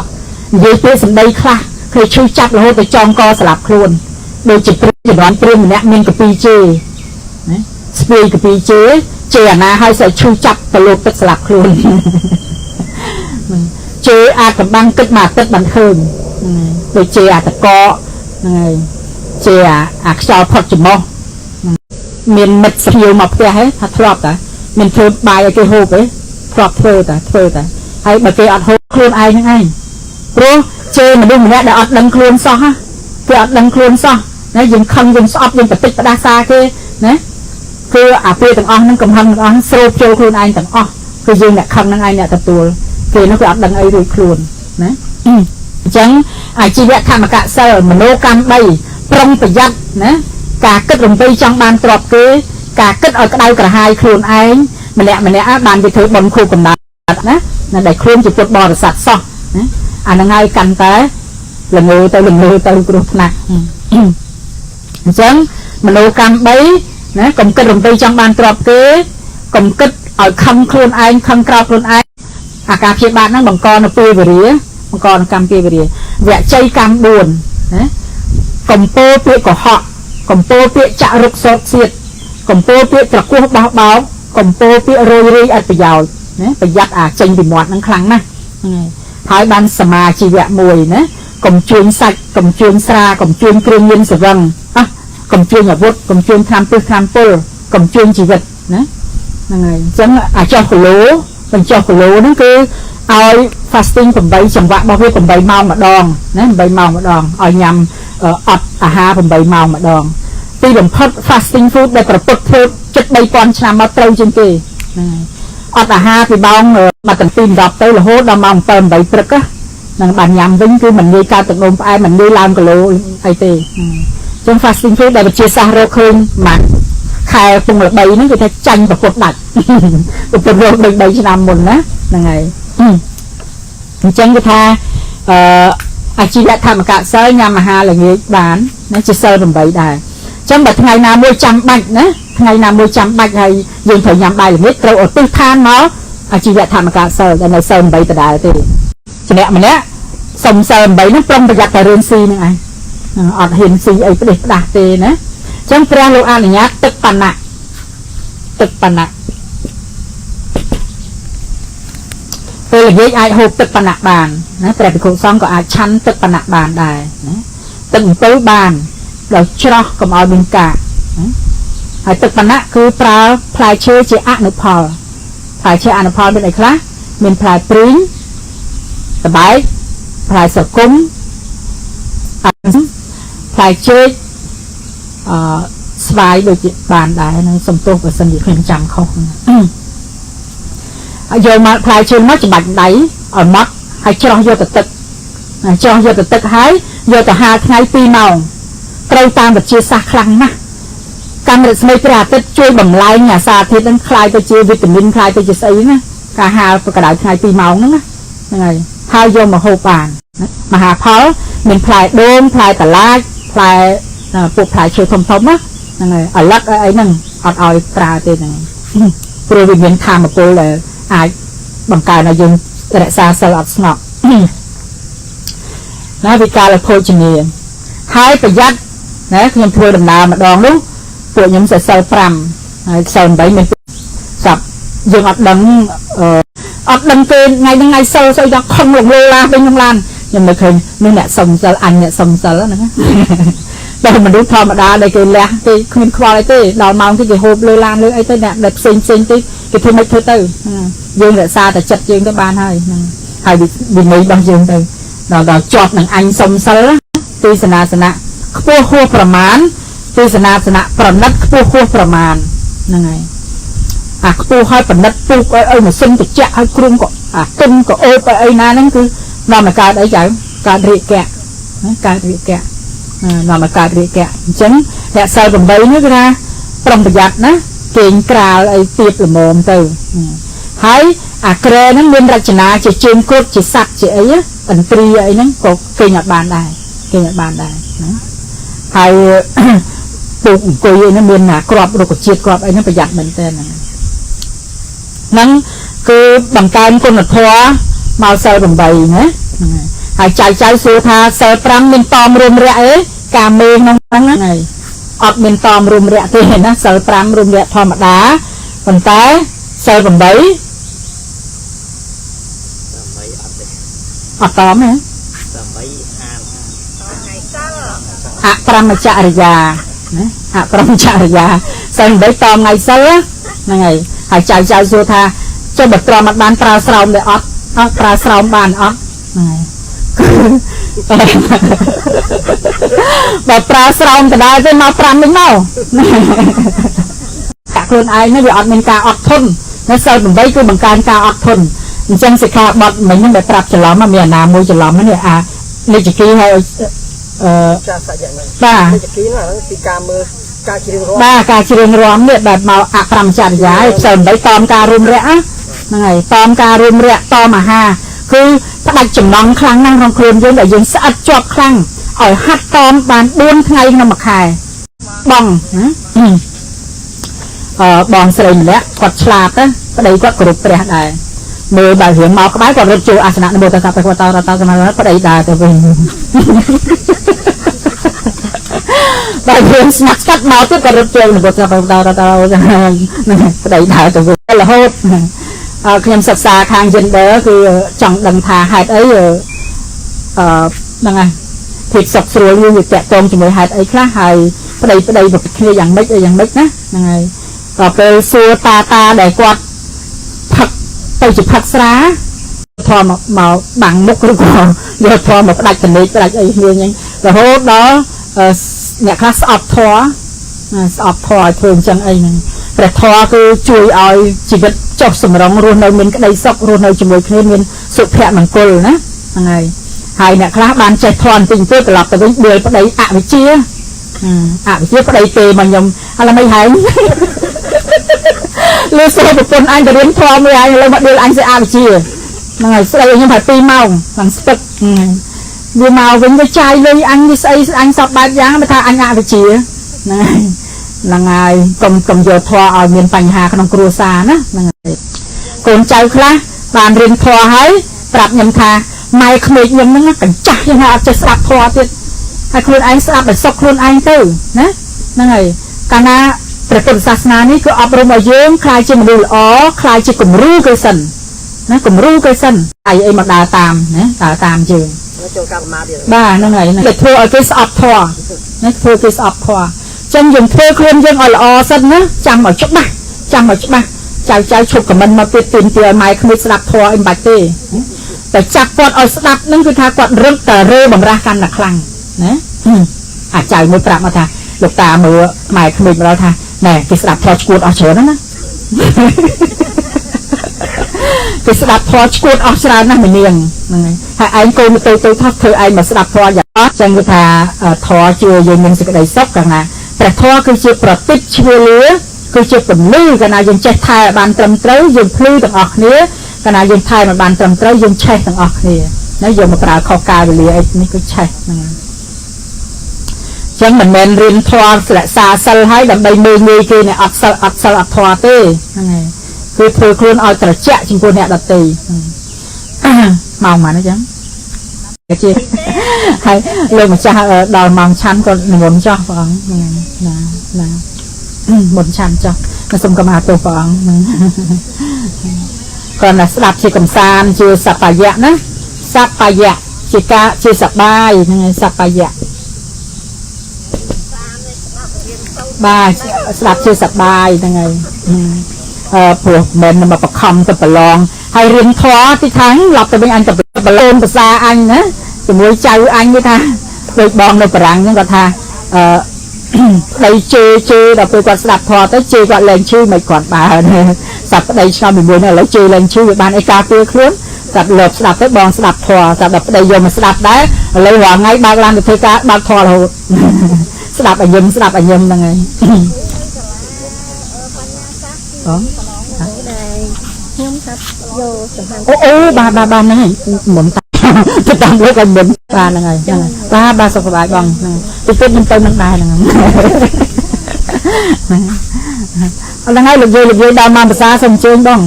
ยืดเพื่อสำได้คลาเคยช่วยจับแล้วไปจองกอสลับโคลนโดยจิตจะร้อนเปรี้ยวเนี่ยมีกับปีเจสปีกับปีเจนะให้ใส่ชูจับตะลุกตะสลับโคลนเจอาจกับบังกึศมาตึกบันเทิงโดยเจอาจจะก่อเจอาจจะพอดจมอมีนมัดเสียวมาเพื่อให้ทัดทรอบแต่มีนเธอใบไอ้โฮไปทรอบเธอแต่ไอ้แบบเกอัดโฮโคลนไอ้ยังไงรู้เจมันดูเหมือนเนี่ยได้อัดดังโคลนซะฮะคืออัดดังโคลนซะนะยังคังยังซอบยังปฏิปดาซาคือนะคืออาเปต่างอ้อนั่งกำลังอ้อโซโจโคลนไอ้ต่างอ้อคือยังเนี่ยคังนั่งไอ้เนี่ยตัวคือนั่นคืออัดดังไอ้ดูโคลนนะจังไอ้ชีวิตธรรมกะเซอร์มโนกรรมใบปรงประหยัดนะกาเกิดลงไปจังบานตรอบคือกาเกิดเอากระไดกระหายโคลนไอ้มันเนี่ยบานจะถือบอลคู่กับนัดนะนั่นได้โคลนจะปวดบอลสัตว์ซ้อนะอันนั้นไงกันแต่หลังมือแต่กรุบหนักจังมโนกรรมใบนะกลมกระดมไปจังบานตรอบคือกลมกึดเอาคังโคลนไอ้คังกราวโคลนไอ้อาการเพียบานนั่งบังกรปีบริมังกรกรรมปีบริแหวะใจกรรมบุญนะกลมโปเปียกเหาะกลมโปเปียจะรุกสดเสียดกลมโปเปียตะกู้เบากลมโปเปียโรยอัดประยาวนะประหยัดใจดิหมดนั่งครั้งนะท้ายบันสมาชีวะมวยนะกลมจูนสัตว์กลมจูนสรากลมจูนเครื่องยินสวังกลมจูนอาวุธกลมจูนทำปืนทำปืนกลมจูนชีวิตนะนั่นไงจังอาจจะขลุ่เป็นเจ้าขลุ่นั่นคือ เอา fasting 8จังหวะบ่វា8ម៉ោងម្ដងណា8ម៉ោងម្ដងឲ្យញ៉ាំអត់អាហារ8ម៉ោងម្ដងទីបំផុត fasting food ដែលប្រពុតធ្វើ7-3000ឆ្នាំមកត្រូវជាងគេអត់អាហារពីម៉ោងមកតាំងពី10ទៅរហូតដល់ម៉ោង7-8ព្រឹកហ្នឹងបានញ៉ាំវិញគឺមិនងាយកើតទឹកនោមផ្អែមមិនងាយឡើងគីឡូអីទេចឹង fasting food ដែលវិទ្យាសាស្ត្ររកឃើញមកខែពងល្បីហ្នឹងគឺថាចាញ់ប្រពុតដាច់ប្រពុតរកដូច3ឆ្នាំមុនណាហ្នឹងហើយអញ្ចឹងគឺថាអាជីវធម្មកសិលញ៉ាំអាហារល្ងាចបានណាជាសិល8ដែរអញ្ចឹងបើថ្ងៃណាមួយចាំបាច់ណាថ្ងៃណាមួយចាំបាច់ហើយយើងត្រូវញ៉ាំបាយល្ងាចត្រូវឧទ្ទិសឋានមកអាជីវធម្មសិលដែលនៅសិល8ដដែលទេម្នាក់សុំសិល8ហ្នឹងប្រុងប្រយ័ត្នតែរឿងស៊ីហ្នឹងឯងអត់ហ៊ានស៊ីអីផ្ដេសផ្ដាស់ទេណាអញ្ចឹងព្រះលោកអនុញ្ញាតទឹកបណ្ណៈពេលល្ងាចអាចហូបទឹកបណ្ណៈបានណាព្រះភិក្ខុសង្ឃក៏អាចឆាន់ទឹកបណ្ណៈបានដែរណាទឹកអំពៅបានដោយច្រោះកុំឲ្យមានកាកហើយទឹកបណ្ណៈគឺប្រើផ្លែឈើជាអនុផលផ្លែឈើអនុផលមានអីខ្លះមានផ្លែព្រីងតបែកផ្លែស្រគុំផ្លែចេកស្វាយដូចជាបានដែរនឹងសំទោសបើសិនជាខ្ញុំចាំខុសហើយយកមកផ្លែឈើមកច្បាច់ដៃឲ្យម៉ត់ហើយច្រោះយកទៅទឹកហើយយកទៅហាលថ្ងៃ2ម៉ោងត្រូវតាមវិទ្យាសាស្ត្រខ្លាំងណាស់កាំរស្មីព្រះអាទិត្យជួយបំលែងអាសារធាតុនឹងคลายទៅជាវីតាមីនคลายទៅជាស្អីណាការហាលក្តៅថ្ងៃ2ម៉ោងហ្នឹងហើយហើយយកមកហូបបានមហាផលមានផ្លែដូងផ្លែតឡាចផ្លែពួកផ្លែឈើធំហ្នឹងហើយអាឡឹកអីហ្នឹងអត់ឲ្យប្រើទេហ្នឹងព្រោះវាមានធម្មពលដែលអាចបង្កើនឲ្យយើងរក្សាសិលអត់ស្ងប់ណាវិការភោជនាហើយប្រយ័ត្នណាខ្ញុំធ្វើដំណើរម្ដងនោះពួកខ្ញុំសិល5ហើយសិល8មានស្រាប់យើងអត់ដឹងទេថ្ងៃសិលស្អីដល់ខំលងលោឡាវិញក្នុងឡានខ្ញុំនៅឃើញនោះអ្នកសុំសិលអញអ្នកសុំសិលហ្នឹងតែមនុស្សធម្មតាដែលគេលះគេគ្មានខ្វល់អីទេដល់ម៉ោងទីគេហូបលើឡានលើអីទៅអ្នកដែលផ្សេងទេគេធ្វើមិនធ្វើទៅយើងរក្សាតែចិត្តយើងទៅបានហើយហ្នឹងហើយវិន័យរបស់យើងទៅដល់ជាប់នឹងអញសុំសិលទេសនាសនៈខ្ពស់ហួសប្រមាណទេសនាសនៈប្រណិតខ្ពស់ហួសប្រមាណហ្នឹងហើយអាខ្ពស់ហើយប្រណិតពុកអីម៉ាស៊ីនត្រជាក់ហើយគ្រុំក៏អាទុំក៏អូបអីណាហ្នឹងគឺនាំមកកើតអីចៅកើតរាគៈកើតរាគៈនាំមកកើតរាគៈអញ្ចឹងអ្នកសិល8នេះគឺថាប្រុងប្រយ័ត្នណាគេងក្រាលអីទៀបល្មមទៅហើយអាក្រែហ្នឹងមានរចនាជាជើងគ្រុឌជាសัตว์ជាអីឥន្ទ្រីអីហ្នឹងក៏គេងអត់បានដែរណាហើយពុកអង្គុយហ្នឹងមានក្របរុក្ខជាតិក្របអីហ្នឹងប្រយ័ត្នមែនតើហ្នឹងគឺបង្កើនគុណធម៌មកសិល8ណាហើយចៅសួរថាសិល5មានតមរួមរយៈអីការមេក្នុងហ្នឹងហើយអត់មានតមរួមរយៈទេណាសិល5រួមរយៈធម្មតាប៉ុន្តែសិល8អត់តមទេអប្រមចរិយាណាអប្រមចរិយាសិល8តមថ្ងៃសិលហ្នឹងហើយចៅសួរថាចុះបើត្រមអត់បានប្រើស្រោមទេអត់ប្រើស្រោមបានអត់ហ្នឹងហើយបើប្រើស្រោមដដែលទៅមក5វិញមកកាក់ខ្លួនឯងនេះវាអត់មានការអត់ធន់នៅសិល8គឺបង្កើនការអត់ធន់អញ្ចឹងសិក្ខាបទមិញហ្នឹងដែលប្រាប់ច្រឡំមានអាណាមួយច្រឡំនេះអាលេខគីហើយចាសយ៉ាងហ្នឹងបាទលេខគីហ្នឹងពីការមើលការជ្រៀងរាំបាទការជ្រៀងរាំនេះបែបមកអប្រមចរិយាហើយសិល8តមការរួមរយៈហ្នឹងហើយតមការរួមរយៈតមអាហារគឺផ្ដាច់ចំណងខ្លាំងណាស់ក្នុងខ្លួនយើងដែលយើងស្អិតជាប់ខ្លាំងឲ្យហាត់តមបាន4ថ្ងៃក្នុងមួយខែបងបងស្រីម្នាក់គាត់ឆ្លាតទៅប្តីគាត់គោរពព្រះដែរមើលបើរឿងមកក្បែរគាត់រត់ចូលអាសនៈនមោតសៈព្រះវតរតសមាធិប្តីដែរទៅវិញបើរឿងស្ងាត់ស្កាត់មកទៀតគាត់រត់ចូលនមោតសៈព្រះវតរតហ្នឹងប្តីដែរទៅវិញរហូតខ្ញុំសិក្សាខាង gender គឺចង់ដឹងថាហេតុអីហ្នឹងហើយភាពសុខស្រួលយើងវាតាក់ទងជាមួយហេតុអីខ្លះហើយប្តីប្រតិគ្នាយ៉ាងម៉េចណាហ្នឹងហើយដល់ពេលសួរតាដែលគាត់ផឹកទៅជាផឹកស្រាធ ធម៌មកបាំងមុខឬក៏យកធម៌មកផ្ដាច់កណេកផ្ដាច់អីគ្នាអញ្ចឹងរហូតដល់អ្នកខ្លះស្អប់ធម៌ឲ្យធ្វើអញ្ចឹងអីហ្នឹងព្រះធម៌គឺជួយឲ្យជីវិតចុះសម្រងរស់នៅមានក្តីសុខរស់នៅជាមួយគ្នាមានសុភមង្គលណាហ្នឹងហើយអ្នកខ្លះបានចេះធម៌បន្តិចបន្តួចត្រឡប់ទៅវិញដួលប្តីអវិជ្ជាប្តីទេមកខ្ញុំឥឡូវមិនហែងលើស្រីប្រពន្ធអញទៅរៀនធម៌មួយហើយឥឡូវមកដួលអញស្អីអវិជ្ជាហ្នឹងហើយស្ដីខ្ញុំប្រហែល2ម៉ោងខាងស្ពឹកវាមកវិញវាចាយលុយអញវាស្អីអញសពបែបយ៉ាងមិនថាអញអវិជ្ជាហ្នឹងហើយកុំយកធម៌ឲ្យមានបញ្ហាក្នុងគ្រួសារណាហ្នឹងហើយកូនចៅខ្លះបានរៀនធម៌ហើយប្រាប់ខ្ញុំថាម៉ែក្មេកខ្ញុំហ្នឹងកញ្ចាស់យ៉ាងណាអត់ចេះស្ដាប់ធម៌ទៀតហើយខ្លួនឯងស្ដាប់ឲ្យសុខខ្លួនឯងទៅណាហ្នឹងហើយកាលណាព្រះពុទ្ធសាសនានេះគឺអប់រំឲ្យយើងខ្លាយជាមនុស្សល្អខ្លាយជាគំរូគេសិនណាគំរូគេសិនអីមកដើរតាមណាដើរតាមយើងចូលកម្មមាទៀតបាទហ្នឹងហើយគេធ្វើឲ្យគេស្អប់ធម៌ណាធ្វើគេស្អប់ធម៌ចឹងយើងធ្វើខ្លួនយើងឲ្យល្អសិនណាចាំឲ្យច្បាស់ចៅឈប់ខមមិនមកទៀតទៀនទាឲ្យម៉ែក្មេកស្ដាប់ធម៌អីមិនបាច់ទេតែចាប់គាត់ឲ្យស្ដាប់ហ្នឹងគឺថាគាត់រឹកតែរើបំរាស់កាន់តែខ្លាំងណាអាចៅមួយប្រាប់មកថាលោកតាមើលម៉ែក្មេកម្ដងថាណែគេស្ដាប់ធម៌ឈួតអស់ច្រើនណាគេស្ដាប់ធម៌ឈួតអស់ច្រើនណាស់ម្នាងហ្នឹងហើយឯងកូនទៅថោះធ្វើឯងមកស្ដាប់ធម៌យ៉ាងអត់ចឹងគឺថាធម៌ជួយយើងមានសេចក្តីសុខកាលណាព្រះធម៌គឺជាប្រតិបឈ្មោះលាគឺជាពន្លឺកាលណាយើងចេះថែឲ្យបានត្រឹមត្រូវយើងភ្លឺទាំងអស់គ្នាកាលណាយើងថែមិនបានត្រឹមត្រូវយើងឆេះទាំងអស់គ្នាណាយកមកប្រើខុសកាលវេលាអីនេះគឺឆេះហ្នឹងចឹងមិនមែនរៀនធម៌ស្រាក់សាសិលហើយដើម្បីមើលងាយគេអ្នកអត់សិលអត់ធម៌ទេហ្នឹងហើយគឺធ្វើខ្លួនឲ្យត្រជាក់ចំពោះអ្នកដទៃម៉ោងប៉ុន្មានអញ្ចឹងជាហើយលោកម្ចាស់ដល់ម៉ោងឆាន់ក៏និមន្តចោះព្រះអង្គណាមុនឆាន់ចោះសូមកម្មាទោសព្រះអង្គគាត់ណាស្ដាប់ជាកំសាន្តជាសប្បាយៈណាសប្បាយៈជាការជាសប្បាយហ្នឹងហើយសប្បាយៈបាទស្ដាប់ជាសប្បាយហ្នឹងហើយព្រោះមិនមកបខំទៅប្រឡងហើយរៀនធម៌ទីខាងឡប់ទៅវិញអញទៅប្រឡងភាសាអញណាជាមួយចៅអញគេថាដូចបងនៅបារាំងហ្នឹងគាត់ថាប្តីជេដល់ពេលគាត់ស្ដាប់ធម៌ទៅជេគាត់លែងឈឺមិនគាត់បើសប្តីឆ្នាំពីមួយនេះឥឡូវជេលែងឈឺវាបានអីការពារខ្លួនតែលើបស្ដាប់ទៅបងស្ដាប់ធម៌តែដល់ប្តីយកមកស្ដាប់ដែរឥឡូវរាល់ថ្ងៃបើកឡើងទៅធ្វើការបើកធម៌រហូតស្ដាប់ឲ្យញឹមហ្នឹងហើយខ្ញុំថាយកសំខាន់អូបាទហ្នឹងហើយមុនទៅតាមលោកឲ្យមុនបាទហ្នឹងហើយបាទសុខសប្បាយបងហ្នឹងពីពេលខ្ញុំទៅនឹងដែរហ្នឹងអត់ហ្នឹងហើយលោកយាយដល់មកភាសាសូមអញ្ជើញបង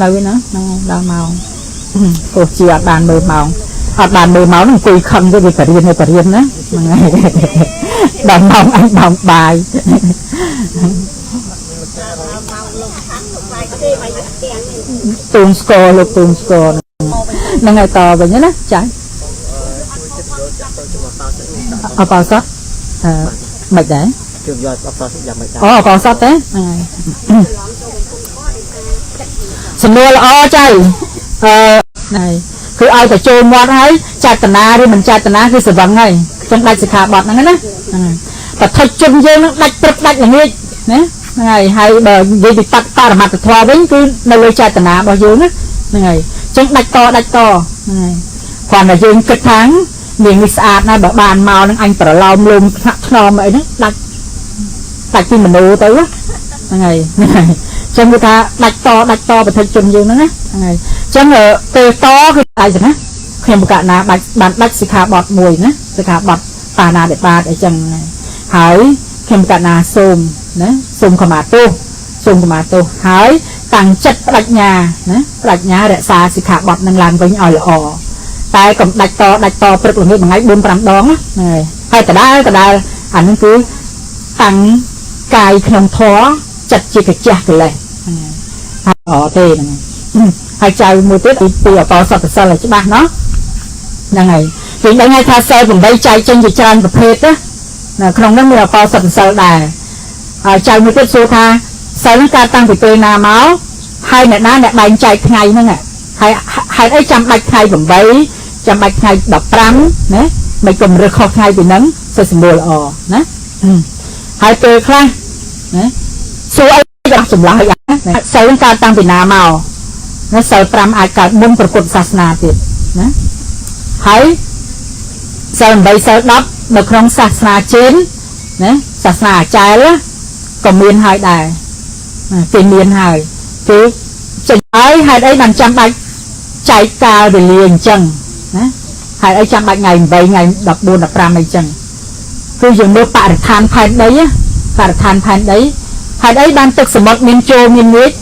នៅវិញណាហ្នឹងដល់មកព្រោះជាអត់បានមើលម៉ោងហ្នឹងអង្គុយខឹងទៅវាបរៀនណាហ្នឹងហើយដល់ម៉ោងអញបងបាយទូនស្គរលោកទូនស្គរហ្នឹងហើយតវិញណាចាអបអសតមិនដែរជឿយកអបអសតយ៉ាងមិនដែរអបអសតទេហ្នឹងហើយសំណួរល្អចៅហ្នឹងគឺឲ្យតែចូលមាត់ហើយចេតនាឬមិនចេតនាគឺស្រវឹងហើយចឹងដាច់សិក្ខាបទហ្នឹងណាប្រតិជនយើងនឹងដាច់ព្រឹកដាច់ល្ងាចណាហ្នឹងហើយបើនិយាយពីបរមត្ថធម៌វិញគឺនៅលើចេតនារបស់យើងណាហ្នឹងហើយចឹងដាច់តហ្នឹងហើយគ្រាន់តែយើងគិតថានាងនេះស្អាតណាស់បើបានមកនឹងអញប្រឡោមលំថ្នាក់ថ្នមអីហ្នឹងដាច់ពីមโนទៅហ្នឹងហើយចឹងគឺថាដាច់តប្រតិជនយើងហ្នឹងណាហ្នឹងហើយចឹងពេលតគឺដាច់ណាខ្ញុំប្រកាសណាបានដាច់សិក្ខាបទមួយណាសិក្ខាបទបាណាតិបាតអីចឹងហើយខ្ញុំប្រកាសណាសូមខមាទោសហើយតាំងចិត្តបដិញ្ញាណាបដិញ្ញារក្សាសិក្ខាបទនឹងឡើងវិញឲ្យល្អតែកុំដាច់តព្រឹកល្ងាចមួយថ្ងៃ 4-5 ដងណាហើយដដែលអានឹងគឺតាំងកាយក្នុងធម៌ចិត្តជាកញ្ចក់កិលេសហើយអត់ទេហ្នឹងហើយចៅមួយទៀតពីអបអសតសិលឲ្យច្បាស់ណោះហ្នឹងហើយយើងដឹងហើយថាសិល8ចែកចេញជាច្រើនប្រភេទណាក្នុងនោះមានអបអសតសិលដែរហើយចៅមួយទៀតសួរថាសិលហ្នឹងកើតតាំងពីពេលណាមកហើយអ្នកណាអ្នកបែងចែកថ្ងៃហ្នឹងហ hai ấy chăm bạch hai bằng bấy chăm bạch hai đập trắng nè mấy cùng rực khó hai bị nắng sẽ sầm bùa ỏ nè hai tê khai nè số ấy gặp sầm lại sợi ca tăng bị nà màu nó sợi trắng ai cả mônประกวดศาสนาติดนะให้สารใบสารดับในครองศาสนาเชนนะศาสนาใจละก็เมียนหายได้เป็นเมียนหายคือจะให้ได้มันจำใบใจกาวเรียนจังนะให้ได้จำใบไงใบไงดับบุญดับปรามไงจังคืออย่างเมื่อปาริธานภายในปาริธานภายในให้ได้บันทึกสมบัติเมียนโจเมียนวิท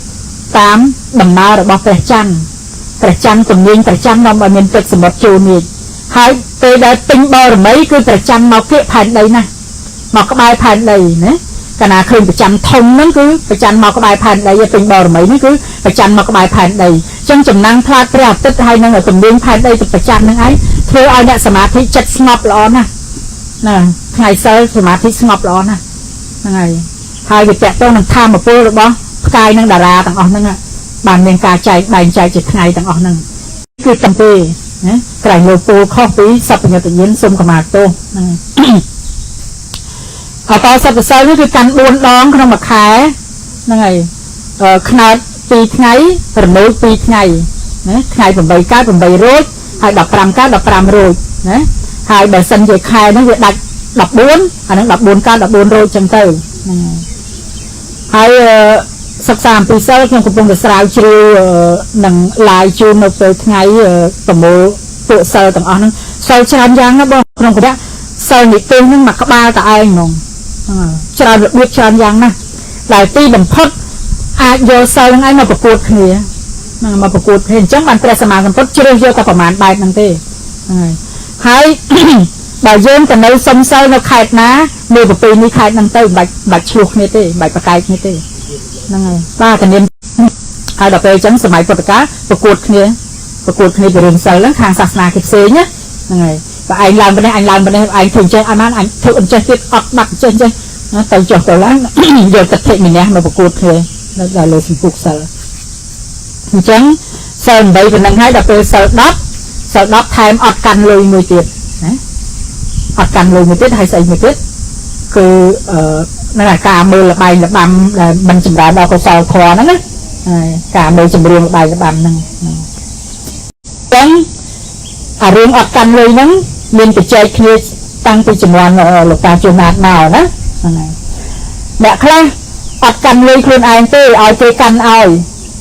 ตามดำนาหรือบอกประจันตรงนี้ประจันนำมาเมียนตึกสมบัติโจนี่ให้ไปได้ติงบอหรือไม่คือประจันมาเกะภายในนะมากระบายภายในนะขณะคืนประจันทงนั่นคือประจันมากระบายภายในติงบอหรือไม่นั่นคือประจันมากระบายภายในจังจำนางพลาดประติดให้นั่งởตรงนี้ภายในติดประจันนั่งไอ้เธอเอาเนี่ยสมาธิจัดสงบร้อนนะไงเซอร์สมาธิสงบร้อนนะไงใครจะแกะต้องนั่งข้ามมาปูหรือเปล่ากายนั่งดาราต่างออกนั่งบานเมียงกาใจใบใจจิตไงต่างออกนั่งคือตัมเป้ไก่โลปูข้อปีสับปัญญาตะเย็นสมกับมาโตเอาต่อสับเซอร์นี่คือการบุญร้องขนมขายนั่งไงขนาดปีไงประมูลปีไงไงผมใบก้าผมใบโรยให้ดับปรามก้าดับปรามโรยให้ใบสันเจคายนั่นจะดับบุญอันนั้นดับบุญก้าดับบุญโรยจังเตอร์ให้สัก3 ปีเซอร์ยังคงเป็นสาวชิวหนังลายจูนไปไงประมูลตัวเซอร์ต่างนั้นเซอร์ชานยังนะบ่น้องคนนี้เซอร์นี่ตึงนั่งหมักกระบาแต่ไอ้น้องชานเบียดชานยังนะหลายปีบังพดอาโยเซอร์ไอ้มาประกวดគ្នាมาประกวดเห็นจังมันเป็นสมาคมพดเชื่อเยอะกับประมาณใบนั่นเต้ให้ บ่าวเยินแต่ในสมเซอร์ในไข่นะมือปีนี้ไข่นั่นเต้ใบชุกนี่เต้ใบประกายนี่เต้นั่งไงป้าแต่เน้นเอาดอกไปจังสมัยปกติประกวดเนี่ยไปเรียนเซอร์แล้วทางศาสนาคิดเสียเนี่ยนั่งไงvà anh làm bên đây anh thường chơi anh ăn thường chơi tiếp ọt mặt chơi nó tay chọt tay láng giờ tập thể mình nè mà bực cột thôi đó là lời xin phục sợ chẳng sơn đây bên năng hai đập về sợ đắp thêm ọt canh lùi 10 tiết ọt canh lùi 10 tiết hay xây 10 tiếtคือนั่นแหละการมือละใบละบำมันจำได้เราก็สาวคอนั่นนะการมือจำเรียงละใบละบำนั่งจังเรื่องอดกันเลยนั้นเรียนไปใจเคลียร์ตั้งไปจำนวนหลักการจุนาดหนาวนะแบบคล้ายอดกันเลยคนไอ้เต้เอาใจกันเอา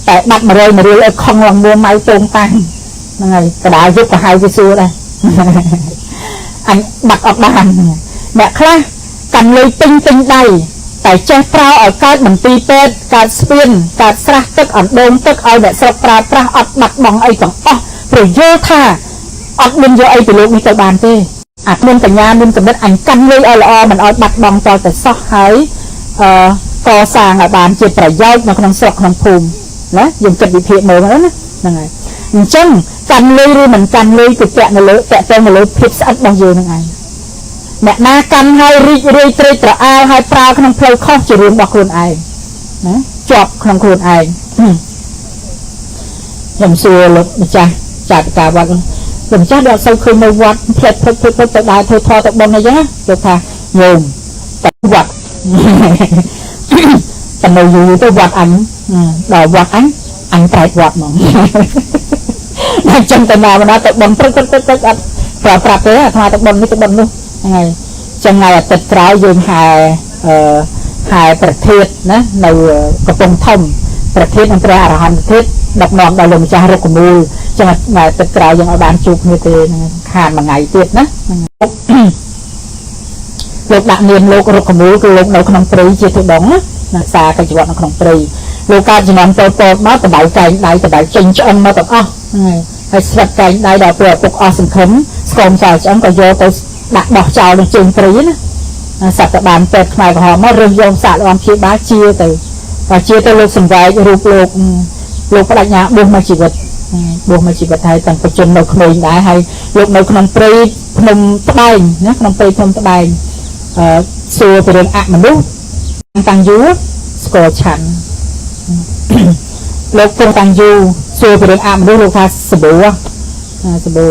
แต่บัดมาเลยไอ้คองหลังบัวไม้ตรงตั้งนั่นไงกระดาษยุบกับไฮไปซื้อเลยอันบัดออกบ้านแบบคล้ายกันเลยติ้งได้แต่เจ้าเปล่าเอาการเหมือนตีเป็ดการสปินการสระตึกอ่อนโดมตึกเอาแบบสระปลาอดบัดมองไอ้ต่างอ๋อหรือโยธาอดมันโยไอ้ตัวลูกมีตัวบานเต้อัดมันแต่ยามันกับมันอันกันเลยเอาละมันเอาบัดบังต่อแต่ซอกหายก่อสร้างบานเจ็บประย่อยมาขนมสกขนมภูมินะยังกิดวิธีเหมือนกันนะนั่นไงจังกันเลยหรือมันกันเลยติดแกะมาเลยแกะเต็มมาเลยพิษอัดบางเยอะนั่นไงแม่นากันให้รีตรีตระอาให้ปลาขนมเพลย์ข้อจะเรียนบอกคนไอ้นะจอบขนมคนไอ้ยำซัวลบจ้ะจัดการวัดผมจ้าเดี๋ยวใส่คืนในวัดเพลย์แต่ได้เธอทอตะบนอะไรเงี้ยเดี๋ยวพาโยมแต่วัดแต่เราอยู่ตัววัดอันดอกวัดอันแปลกวัดมั้งนั่งจังแต่นามันนะตะบนตึ๊กอันปรับเลยทอตะบนนี่ตะบนนู่นยังไงจังไงติดกล้าวยืนหายประเทศนะในกระปงท่อมประเทศอันตรายอาหารประเทศดับนองดาวลมจ้าโรคมูลจังไงติดกล้าวยังเอาบานจุกนี่เตะขาดมาไงเตี้ยนะโลกดักเนียนโลกโรคมูลคือโลกในขนมปรีเจตุดงนะสากัจจวัตในขนมปรีโลกาจังหวัดโตมาแต่ใบไก่ได้แต่ใบจิงจังมาแต่อ้อให้สลัดไก่ได้ดอกเปลือกปกอสังคมสกอมสาวจังก็โยตัวđặt đọc chào được trường trí sạch các bạn tết ngoài của họ mất rừng dòng xạ loạn phía bá chia từ lúc sừng vải lúc có đại nhã buông mà chỉ vật hay tầngประชุมเราขนมได้ให้ลูกเราขนมปรีขนมตะไบนะขนมปรีขนมตะไบสัวไปเรื่องอ่ะมันดูตั้งยูสกอชัน លោកពងតាំងយូសួរពីរឿងអាមនុស្សលោកថាសបូសបូ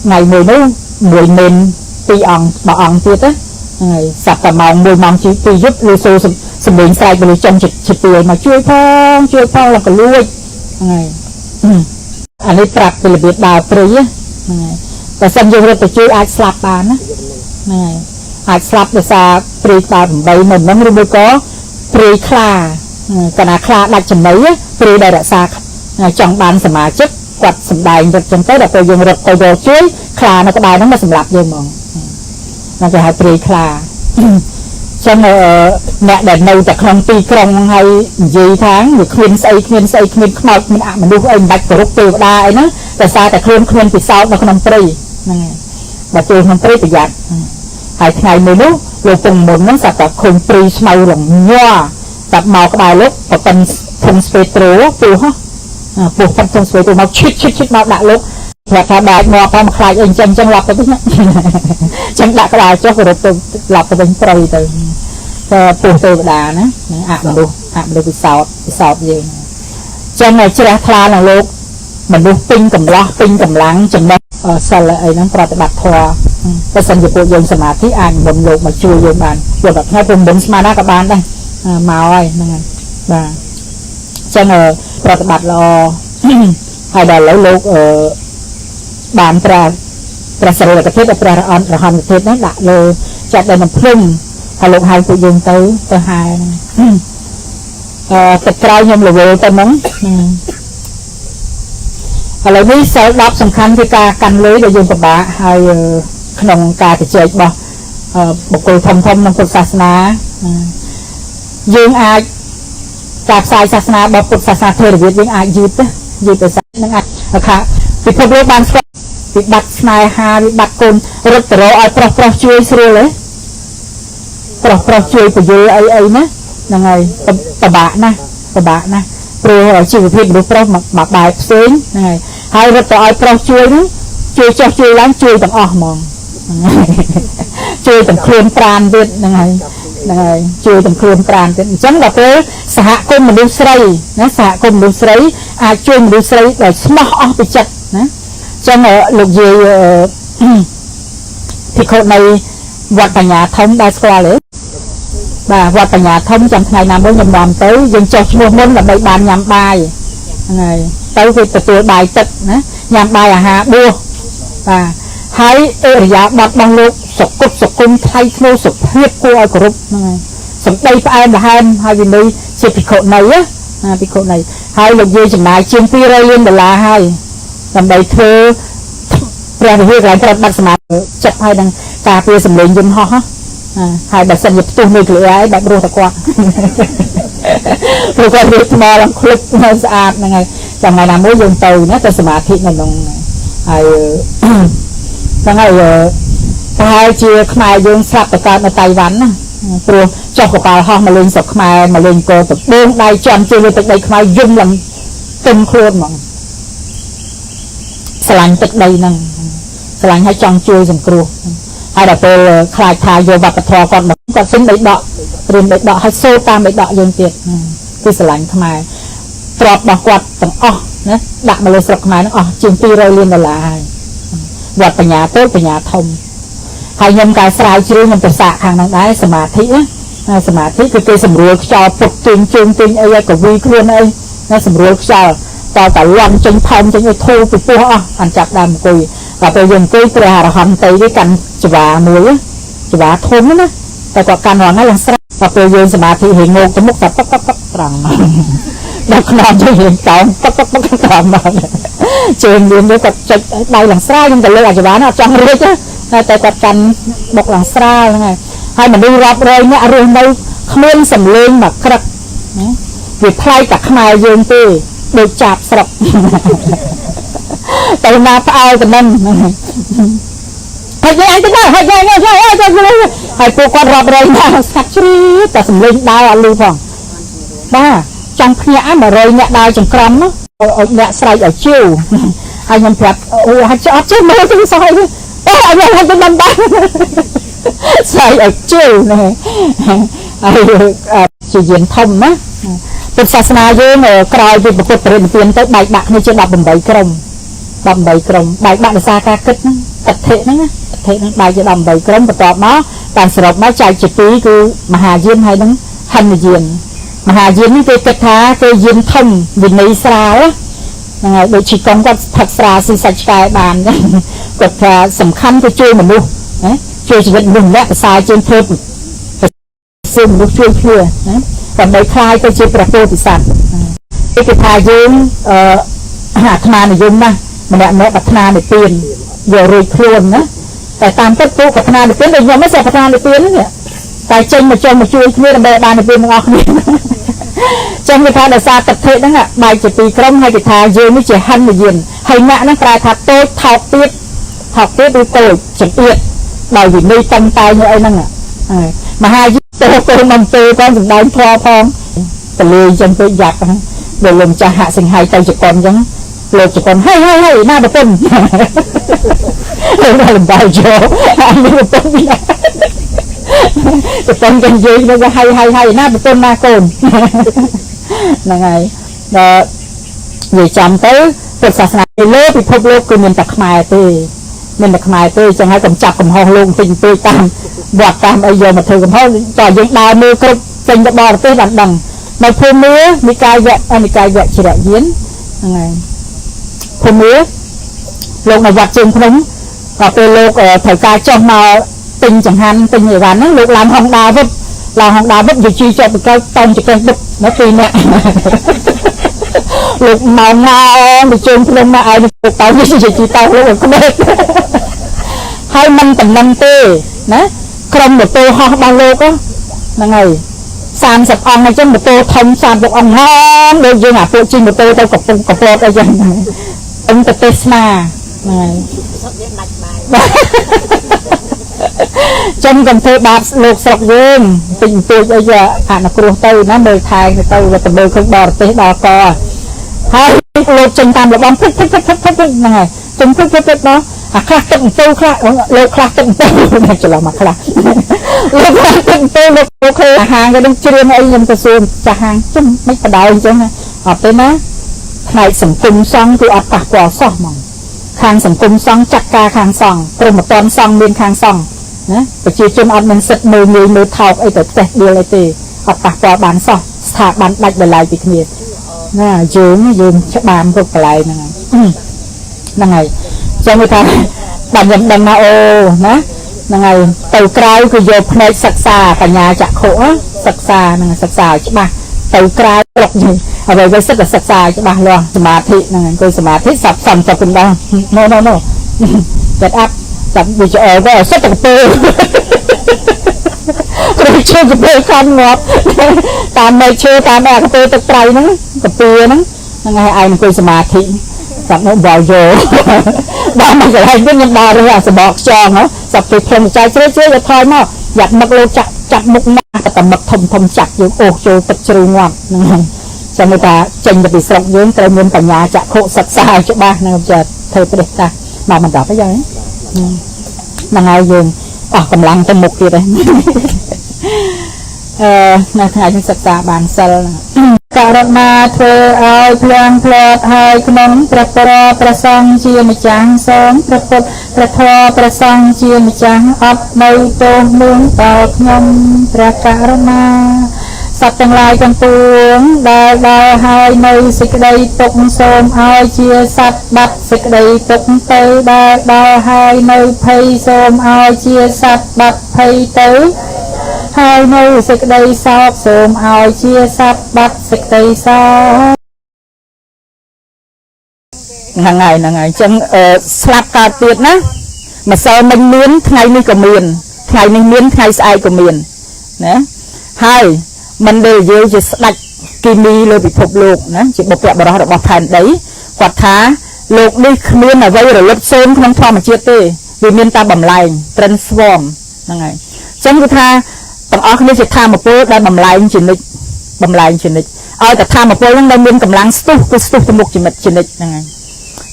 ថ្ងៃមួយនោះមួយមេន2អង្គ3អង្គទៀតណាហើយសាប់តែម៉ោង1ម៉ោង2យប់ឬសូសម្លេងស្រែកមនុស្សចំចិត្តឲ្យមកជួយផងแล้วក៏លួចហ្នឹងហើយអានេះប្រាប់ពីរបៀបដើរព្រៃហ្នឹងហើយបើសិនយើងរត់ទៅជួយអាចស្លាប់បានណាហ្នឹងហើយអាចស្លាប់ដោយសារព្រៃដើរ8នៅហ្នឹងឬមួយក៏ព្រៃខ្លាកាលណាខ្លាដាច់ចំណីព្រៃដែលរក្សាចង់បានសមាជិកគាត់សម្ដែងរត់ចឹងទៅដល់ពេលយើងរត់ទៅយកជួយខ្លានៅក្បែរហ្នឹងមកសម្លាប់យើងហ្មងហ្នឹងគេហៅព្រៃខ្លាចឹងអ្នកដែលនៅតែក្នុងទីក្រុងហើយនិយាយថាវាគ្មានស្អីគ្មានខ្មោចមានអមនុស្សអីមិនបាច់គោរពទេវតាអីហ្នឹងតែសារតែគ្មានពិសោធន៍នៅក្នុងព្រៃហ្នឹងហើយបើចូលក្នុងព្រៃប្រយ័ត្នហើយថ្ងៃមួយនោះលោកពងមុនហ្នឹងសាប់តែឃើញព្រៃស្មៅរញ័រតែមកក្បែរលោកប្រពន្ធធំស្ពេត្រូពោះផាត់ធំស្ពេត្រូមកឈិតមកដាក់លោកប្រាប់ថាបែកមកផងខ្លាចអីចឹងឡាប់ទៅវិញចឹងដាក់ក្បាលចុះគោរពទៅឡាប់ទៅវិញព្រៃទៅពោះទេវតាណាអមនុស្សពិសោធន៍យើងចឹងឲ្យជ្រះថ្លានឹងលោកមនុស្សពេញកម្លាំងចំណេះសិលអីហ្នឹងប្រតិបត្តិធម៌បើសិនជាពួកយើងសមាធិអាចមុនលោកមកជួយយើងបានព្រោះតែថ្ងៃព្រមមុនស្មានណាក៏បានដែរមកហើយហ្នឹងហើយបាទចឹងប្រតិបត្តិល្អហើយដល់ឥឡូវលោកបានព្រះសរិយកទេពព្រះរហន្តទេពហ្នឹងដាក់លើចាត់ដល់នឹងភ្លុំហើយលោកហៅពួកយើងទៅហែទឹកក្រោយខ្ញុំរវល់ទៅហ្នឹងឥឡូវនេះសិល10សំខាន់គឺការកាន់លុយដែលយើងពិបាកហើយក្នុងការជជែករបស់បុគ្គលធំក្នុងពុទ្ធសាសនាយើងអាចការផ្សាយសាសនារបស់ពុទ្ធសាសនាថេរវាទយើងអាចយឺតទៅសានឹងអាចថាពិភពលោកបានស្គាល់វិបត្តិស្នេហាវិបត្តិកូនរត់ទៅរកឲ្យប្រុសជួយស្រួលទេប្រុសជួយពយល់អីណាហ្នឹងហើយពិបាកណាស់ព្រោះជីវភាពមនុស្សប្រុសមកបែបផ្សេងហ្នឹងហើយរត់ទៅឲ្យប្រុសជួយហ្នឹងជួយចុះជួយឡើងជួយទាំងអស់ហ្មងជួយទាំងខ្លួនប្រាណទៀតហ្នឹងហើយជួយទាំងខ្លួនប្រាណទៀតអញ្ចឹងដល់ពេលសហគមន៍មនុស្សស្រីណាសហគមន៍មនុស្សស្រីអាចជួយមនុស្សស្រីដោយស្មោះអស់ពីចិត្តណាចឹងលោកយាយភិក្ខុនៃវត្តបញ្ញាធំដែលស្គាល់ទេបាទវត្តបញ្ញាធំចាំថ្ងៃណាមួយខ្ញុំនាំទៅយើងចុះឈ្មោះមុនដើម្បីបានញ៉ាំបាយហ្នឹងហើយទៅវាទទួលបាយទឹកណាញ៉ាំបាយអាហារបួសបាទហើយអរិយាប័ត្ររបស់លោកសុគតសុគមថ្លៃថ្នូរសុភាពគួរឲ្យគោរពហ្នឹងហើយសម្ដីផ្អែមល្ហែមហើយវិន័យជាភិក្ខុនៃភិក្ខុនៃហើយលោកយាយចំណាយជាង$200 លានហើយដើម្បីធ្វើព្រះវិហារកន្លែងប្រតិបត្តិសមាធិចិត្តហើយនឹងការពារសម្លេងយន្តហោះហើយបើសិនជាផ្ទុះនុយក្លេអ៊ែរបាច់រស់តែគាត់ព្រោះគាត់រៀបថ្មឡើងឃ្លុបស្អាតហ្នឹងហើយចាំថ្ងៃណាមួយយើងទៅណាទៅសមាធិនៅក្នុងហើយហ្នឹងហើយប្រហែលជាខ្មែរយើងស្លាប់ទៅកើតនៅតៃវ៉ាន់ណាព្រោះចុះកប៉ាល់ហោះមកលេងស្រុកខ្មែរមកលេងកោតបូងដៃចំជើងលើទឹកដីខ្មែរយំឡើងទឹមខ្លួនហ្មងស្រឡាញ់ទឹកដីហ្នឹងស្រឡាញ់ឲ្យចង់ជួយសង្គ្រោះហើយដល់ពេលខ្លាចថាយកវប្បធម៌គាត់មកគាត់សិនបីដករៀនបីដកឲ្យសូត្រតាមបីដកយើងទៀតគឺស្រឡាញ់ខ្មែរទ្រព្យរបស់គាត់ទាំងអស់ណាដាក់មកលើស្រុកខ្មែរហ្នឹងអស់ជាង$200 លានហើយវត្តបញ្ញាតូចបញ្ញាធំហើយខ្ញុំកាលស្រាវជ្រាវខ្ញុំប្រសាកខាងហ្នឹងដែរសមាធិណាសមាធិគឺគេសម្រួលខ្យល់ពុតជើងអីឲ្យកវីខ្លួនអីណាសម្រួលខ្យល់តតែលំចេញផែនចេញឲ្យធូរពីពោះអស់អញ្ចាប់ដើមអង្គុយដល់ពេលយើងអង្គុយព្រះអរហន្តទេកាន់ចវាមួយចវាធំណាតែគាត់កាន់រងហ្នឹងឡើងស្រែដល់ពេលយើងសមាធិរៀងងោកទៅមុខតែប៉កត្រង់ដល់ខ្នងយើងរៀងតោងប៉កត្រង់មកជើងយើងគាត់ចុចដៃឡើងស្រាលខ្ញុំទៅលើអាចវាហ្នឹងអត់ចង់រួចតែគាត់កាន់បុកឡើងស្រាលហ្នឹងហើយមនុស្សរាប់រយនាក់រស់នៅគ្មានសម្លេងមកក្រឹកណាវាផ្លែកតែខ្មែរយើងទេដូចចាប់ស្រុកតែណាផ្អើលទៅនឹងហើយយើងទៅហើយពួកគាត់រាប់រយនាក់ស្កាត់ជ្រៀតតែសម្លេងដើរអត់លឺផងបាទចង់ភ្ញាក់100នាក់ដើរចង្ក្រមឲ្យអ្នកស្រែកឲ្យជឿហើយខ្ញុំប្រាប់អូហាត់ចអត់ជឿមើលទៅសោះអីអូអត់ទៅមិនបានស្រែកឲ្យជឿណាហើយជាយានធំណាទៅ ทธศาสนาយើងក្រោយពីពុទ្ធបរិនិព្វានទៅបែកបាក់គ្នាជា18ក្រុម18ក្រុមបែកបាក់ដោយសារការគិតហ្នឹងអធិហ្នឹងណាអធិហ្នឹងបែកជា18ក្រុមបន្ទាប់មកតាមសរុបមកចែកជាពីរគឺមហាយានហើយនឹងហិនយានមហាយាននេះគេគិតថាគេយានធំវិន័យស្រាលហ្នឹងហើយដូចជីកុងគាត់ផឹកស្រាលស៊ីសាច់ឆ្កែបានគាត់ថាសំខាន់ទៅជួយមនុស្សណាជួយជីវិតមនុស្សម្នាក់ប្រសើរជាងធ្វើសិមនុស្សជួយគ្នាណាដើម្បីคลายទៅជាព្រះពោធិសត្វគេថាយើងអាត្មានិយមណាម្នាក់ប្រាថ្នានិព្វានយករួចខ្លួនណាតែតាមពិតពួកប្រាថ្នានិព្វានដូចខ្ញុំមិនសូវប្រាថ្នានិព្វានទេតែចេញមកចុះមកជួយគ្នាដើម្បីបាននិព្វានទាំងអស់គ្នាចឹងគេថាដោយសារទឹកធិហ្នឹងបែកជាពីរក្រុមហើយគេថាយើងនេះជាហិនយានហើយអ្នកហ្នឹងប្រែថាតូចថោកទៀតឬតូចចង្អៀតដោយវិន័យតាំងតែងអីហ្នឹងមហាយានទៅកូនមិនទៅផងសម្ដែងធម៌ផងតលឺចឹងទៅយ៉ាប់ហ្នឹងដល់លោកចាស់ហាក់សិង្ហៃទៅជប៉ុនចឹងលោកជប៉ុនហេណាប្រពន្ធលោកដល់បាយយោអានេះប្រពន្ធនេះប្រពន្ធចឹងនិយាយទៅហេណាប្រពន្ធណាកូនហ្នឹងហើយដល់និយាយចាំទៅពុទ្ធសាសនាលើពិភពលោកគឺមានតែខ្មែរទេមានតែខ្មែរទេចឹងហើយកុំចាប់កំហុសលោកពេញពេកតាមវត្តតាមអីយកមកធ្វើកំហុសតែយើងដើរមើលគ្រប់ពេញទៅបរទេសបានដឹងនៅភូមិមានិកាយវៈជ្រៈយានហ្នឹងហើយភូមិមាលោកនៅវត្តជើងភ្នំក៏ពេលលោកត្រូវការចុះមកទិញចង្ហាន់ទិញអីវ៉ាន់ហ្នឹងលោកឡើងហងដាវឹបយកជីចុះទៅទៅតោងចង្កេះដឹកនៅពីអ្នកលោកមកទៅជើងភ្នំមកឲ្យទៅតោងជីតោលោកក្មេកហើយមិនតំណឹងទេណាក្រុមម៉ូតូហោះរបស់លោកហ្នឹងហើយ30អង្គអញ្ចឹងម៉ូតូធំ30អង្គដូចយើងអាពួកជិះម៉ូតូទៅកំពង់កពតអីចឹងទៅទេសនាហ្នឹងហើយសុខយើងដាច់បាយចំកំធ្វើបាបលោកស្រុកយើងពេញទួចអីអនុគ្រោះទៅណាមើលថែទៅទៅមើលឃើញបរទេសដល់កហើយលោកចេញតាមរបងហ្នឹងហើយចេញដល់អាខ្លះទឹកទៅខ្លះលោកខ្លះទឹកទៅច្រឡំមកខ្លះលោកខ្លះទឹកទៅលោកឃើញអាហារក៏នឹងជ្រៀងអីខ្ញុំទៅសួរចាស់ហាងជុំមិនបដៅអញ្ចឹងអត់ទេណាផ្នែកសង្គមសង្ឃគឺអត់ប៉ះពាល់សោះហ្មងខាងសង្គមសង្ឃចាត់ការខាងសង្ឃព្រមមិនតន់សង្ឃមានខាងសង្ឃណាប្រជាជនអត់មានសិទ្ធិមើលថោកអីទៅផ្ទះដៀលអីទេអត់ប៉ះពាល់បានសោះស្ថាប័នដាច់ដោយឡែកពីគ្នាណាយើងច្បាមគ្រប់កន្លែងហ្នឹងហើយចឹងគេថាបានខ្ញុំដឹងណាអូណាហ្នឹងហើយទៅក្រៅគឺយកផ្នែកសិក្សាបញ្ញាចក្ខុសិក្សាហ្នឹងសិក្សាច្បាស់ទៅក្រៅស្រុកយើងអ្វីសិក្សាច្បាស់លាស់សមាធិហ្នឹងអង្គុយសមាធិសັບសំទៅដល់ no get up តាមវិជ្ជាទៅសិតទៅពេលគ្រូជឿទៅពេលខំងាប់តាមមេឈើតាមអាកពើទឹកត្រៃហ្នឹងកពើហ្នឹងហើយឯងអង្គុយសមាធិតាមនោះបោយោដល់មកកន្លែងវិញខ្ញុំដើររើអាសបកខ្យងសពទៅផ្លុំចៃជ្រេទៅថយមកយ៉ាត់នឹកលោកចាក់មុខណាតែនឹកធំចាក់យើងអូសចូលទឹកជ្រៅងាប់ហ្នឹងហើយចាំថាចេញទៅពីស្រុកយើងត្រូវមានបញ្ញាចក្ខុសិក្សាច្បាស់ហ្នឹងចាធ្វើព្រះតាមកមិនដល់ទេយ៉ាងហ្នឹងហើយយើងអស់កម្លាំងទៅមុខទៀតហើយនៅថ្ងៃនេះសិក្សាបានសិលករណាធ្វើឲ្យភ្លៀងផ្លត់ហើយក្នុងព្រះបរោប្រសង្ឃជាម្ចាស់សូមព្រះពុទ្ធព្រះធម៌ព្រះសង្ឃជាម្ចាស់អត់នៅទោសនឹងតខ្ញុំព្រះករណាសត្វទាំងឡាយទាំងពួងដែលហើយនៅសេចក្តីទុក្ខសូមឲ្យជាសត្វបាត់សេចក្តីទុក្ខទៅដែលហើយនៅភ័យសូមឲ្យជាសត្វបាត់ភ័យទៅហើយនៅសេចក្តីសោកសូមឲ្យជាសត្វបាត់សេចក្តីសោកហ្នឹងហើយអញ្ចឹងស្លាប់កើតទៀតណាម្សិលមិញមានថ្ងៃនេះក៏មានថ្ងៃនេះមានថ្ងៃស្អែកក៏មានណាហើយមិនដែលយើងជាស្ដេចគីមីលើពិភពលោកណាជាបុព្វបុរសរបស់ផែនដីគាត់ថាលោកនេះគ្មានអ្វីរលត់សូន្យក្នុងធម្មជាតិទេវាមានតែបំលែង transform ហ្នឹងហើយអញ្ចឹងគឺថាទាំងអស់គ្នាជាធម៌ពលដែលបំលែងជានិច្ចឲ្យតែធម៌ពលហ្នឹងនៅមានកម្លាំងស្ទុះគឺស្ទុះទៅមុខជានិច្ចហ្នឹងហើយ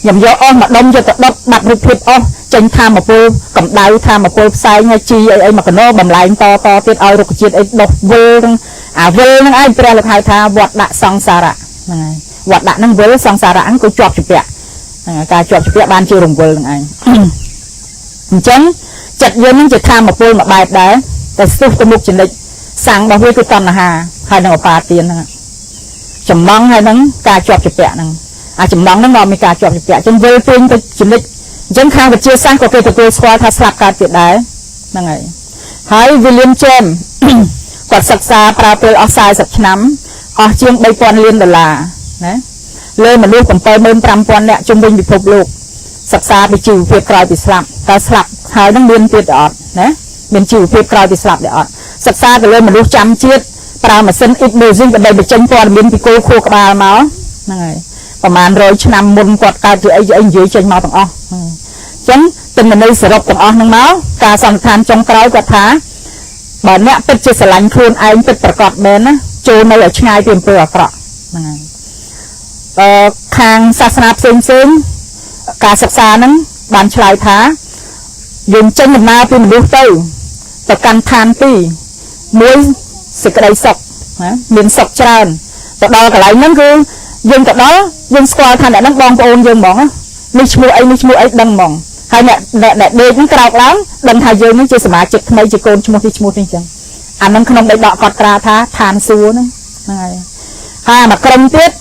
ខ្ញុំយកអស់មកដុំយកទៅដុតបាត់រូបភាពអស់ចេញធម៌ពលកម្ដៅធម៌ពលផ្សែងហើយជីអីមកកណោបំលែងតទៀតឲ្យរុក្ខជាតិអីដុះវល់ វិលនឹងឯងព្រះលោកហៅថាវត្តដាក់សង្សារៈហ្នឹងហើយវត្តដាក់នឹងវិលសង្សារៈហ្នឹងគឺជាប់ជាពាក់ហ្នឹងហើយការជាប់ជាពាក់បានជារង្វិលនឹងឯងអញ្ចឹងចិត្តយើងនឹងជាធម៌ពលមួយបែបដែរតែស្ទុះទៅមុខចនិចសាំងរបស់វាគឺតណ្ហាហើយនឹងឧបាទានហ្នឹងចំណងហើយនឹងការជាប់ជាពាក់ហ្នឹងអាចំណងហ្នឹងមកមានការជាប់ជាពាក់អញ្ចឹងវិលពេញទៅចនិចអញ្ចឹងខាងវិទ្យាសាស្ត្រក៏គេទទួលស្គាល់ថាស្លាប់កើតទៀតដែរហ្នឹងហើយ William James គាត់សិក្សាប្រើពេលអស់40ឆ្នាំអស់ជាង $3,000 លានណាលើមនុស្ស 75,000 នាក់ជុំវិញពិភពលោកសិក្សាពីជីវភាពក្រោយពីស្លាប់តើស្លាប់ហើយនឹងមានទៀតទេអត់ណាមានជីវភាពក្រោយពីស្លាប់ទេអត់សិក្សាទៅលើមនុស្សចាំជាតិប្រើម៉ាស៊ីន Imaging ដើម្បីបញ្ចេញព័ត៌មានពីគោលខួរក្បាលមកហ្នឹងហើយប្រហែល100ឆ្នាំមុនគាត់កើតជាអីនិយាយចេញមកទាំងអស់អញ្ចឹងទិន្នន័យសរុបទាំងអស់ហ្នឹងមកការសន្និដ្ឋានចុងក្រោយគាត់ថាបើអ្នកពិតជាស្រឡាញ់ខ្លួនឯងពិតប្រកបមែនណាចូលនៅឲ្យឆ្ងាយពីអំពើអាក្រក់ហ្នឹងហើយខាងសាសនាផ្សេងការសិក្សាហ្នឹងបានឆ្លើយថាយើងចេញដំណើរពីមនុស្សទៅកាន់ឋានទីមួយសេចក្តីសុខណាមានសុខច្រើនទៅដល់កន្លែងហ្នឹងគឺយើងទៅដល់យើងស្គាល់ថាអ្នកហ្នឹងបងប្អូនយើងហ្មងនេះឈ្មោះអីនេះឈ្មោះអីដឹងហ្មងហើយអ្នកដេកហ្នឹងក្រោកឡើងដឹងថាយើងហ្នឹងជាសមាជិកថ្មីជាកូនឈ្មោះនេះឈ្មោះនេះអញ្ចឹងអាហ្នឹងក្នុងដីដកកត់ត្រាថាឋានសួគ៌ហ្នឹងហើយមួយក្រុមទៀត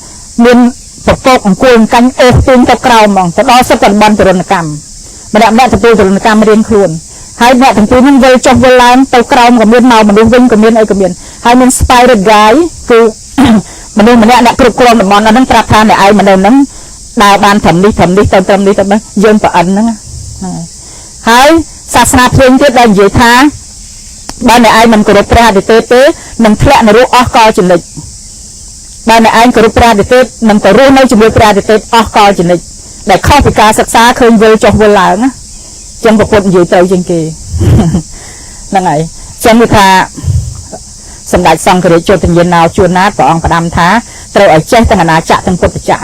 មានប្រកបអង្គុយកាញ់អូសទូងទៅក្រោមហ្មងទៅដល់សុខតំបន់ទរណកម្មម្នាក់ទទួលទរណកម្មរៀងខ្លួនហើយអ្នកទាំងពីរហ្នឹងវិលចុះវិលឡើងទៅក្រោមក៏មានមកមនុស្សវិញក៏មានអីក៏មានហើយមាន spirit guide គឺមនុស្សម្នាក់អ្នកគ្រប់គ្រងតំបន់ហ្នឹងប្រាប់ថាអ្នកឯងមនុស្សហ្នឹងដើរបានត្រឹមនេះទៅត្រឹមនេះទៅយើងប្រអិនហ្នឹងហើយសាសនាផ្សេងទៀតដែលនិយាយថាបើអ្នកឯងមិនគោរពព្រះអាទិទេពទេនឹងធ្លាក់នរកអស់កលចនិចបើអ្នកឯងគោរពព្រះអាទិទេពនឹងទៅរស់នៅជាមួយព្រះអាទិទេពអស់កលចនិចដែលខុសពីការសិក្សាឃើញវិលចុះវិលឡើងណាចឹងប្រពុតនិយាយត្រូវជាងគេហ្នឹងហើយចឹងគឺថាសម្ដេចសង្ឃរាជជោទញ្ញាណោជួនណាតព្រះអង្គផ្ដាំថាត្រូវឲ្យចេះទាំងអាណាចក្រទាំងពុទ្ធចក្រ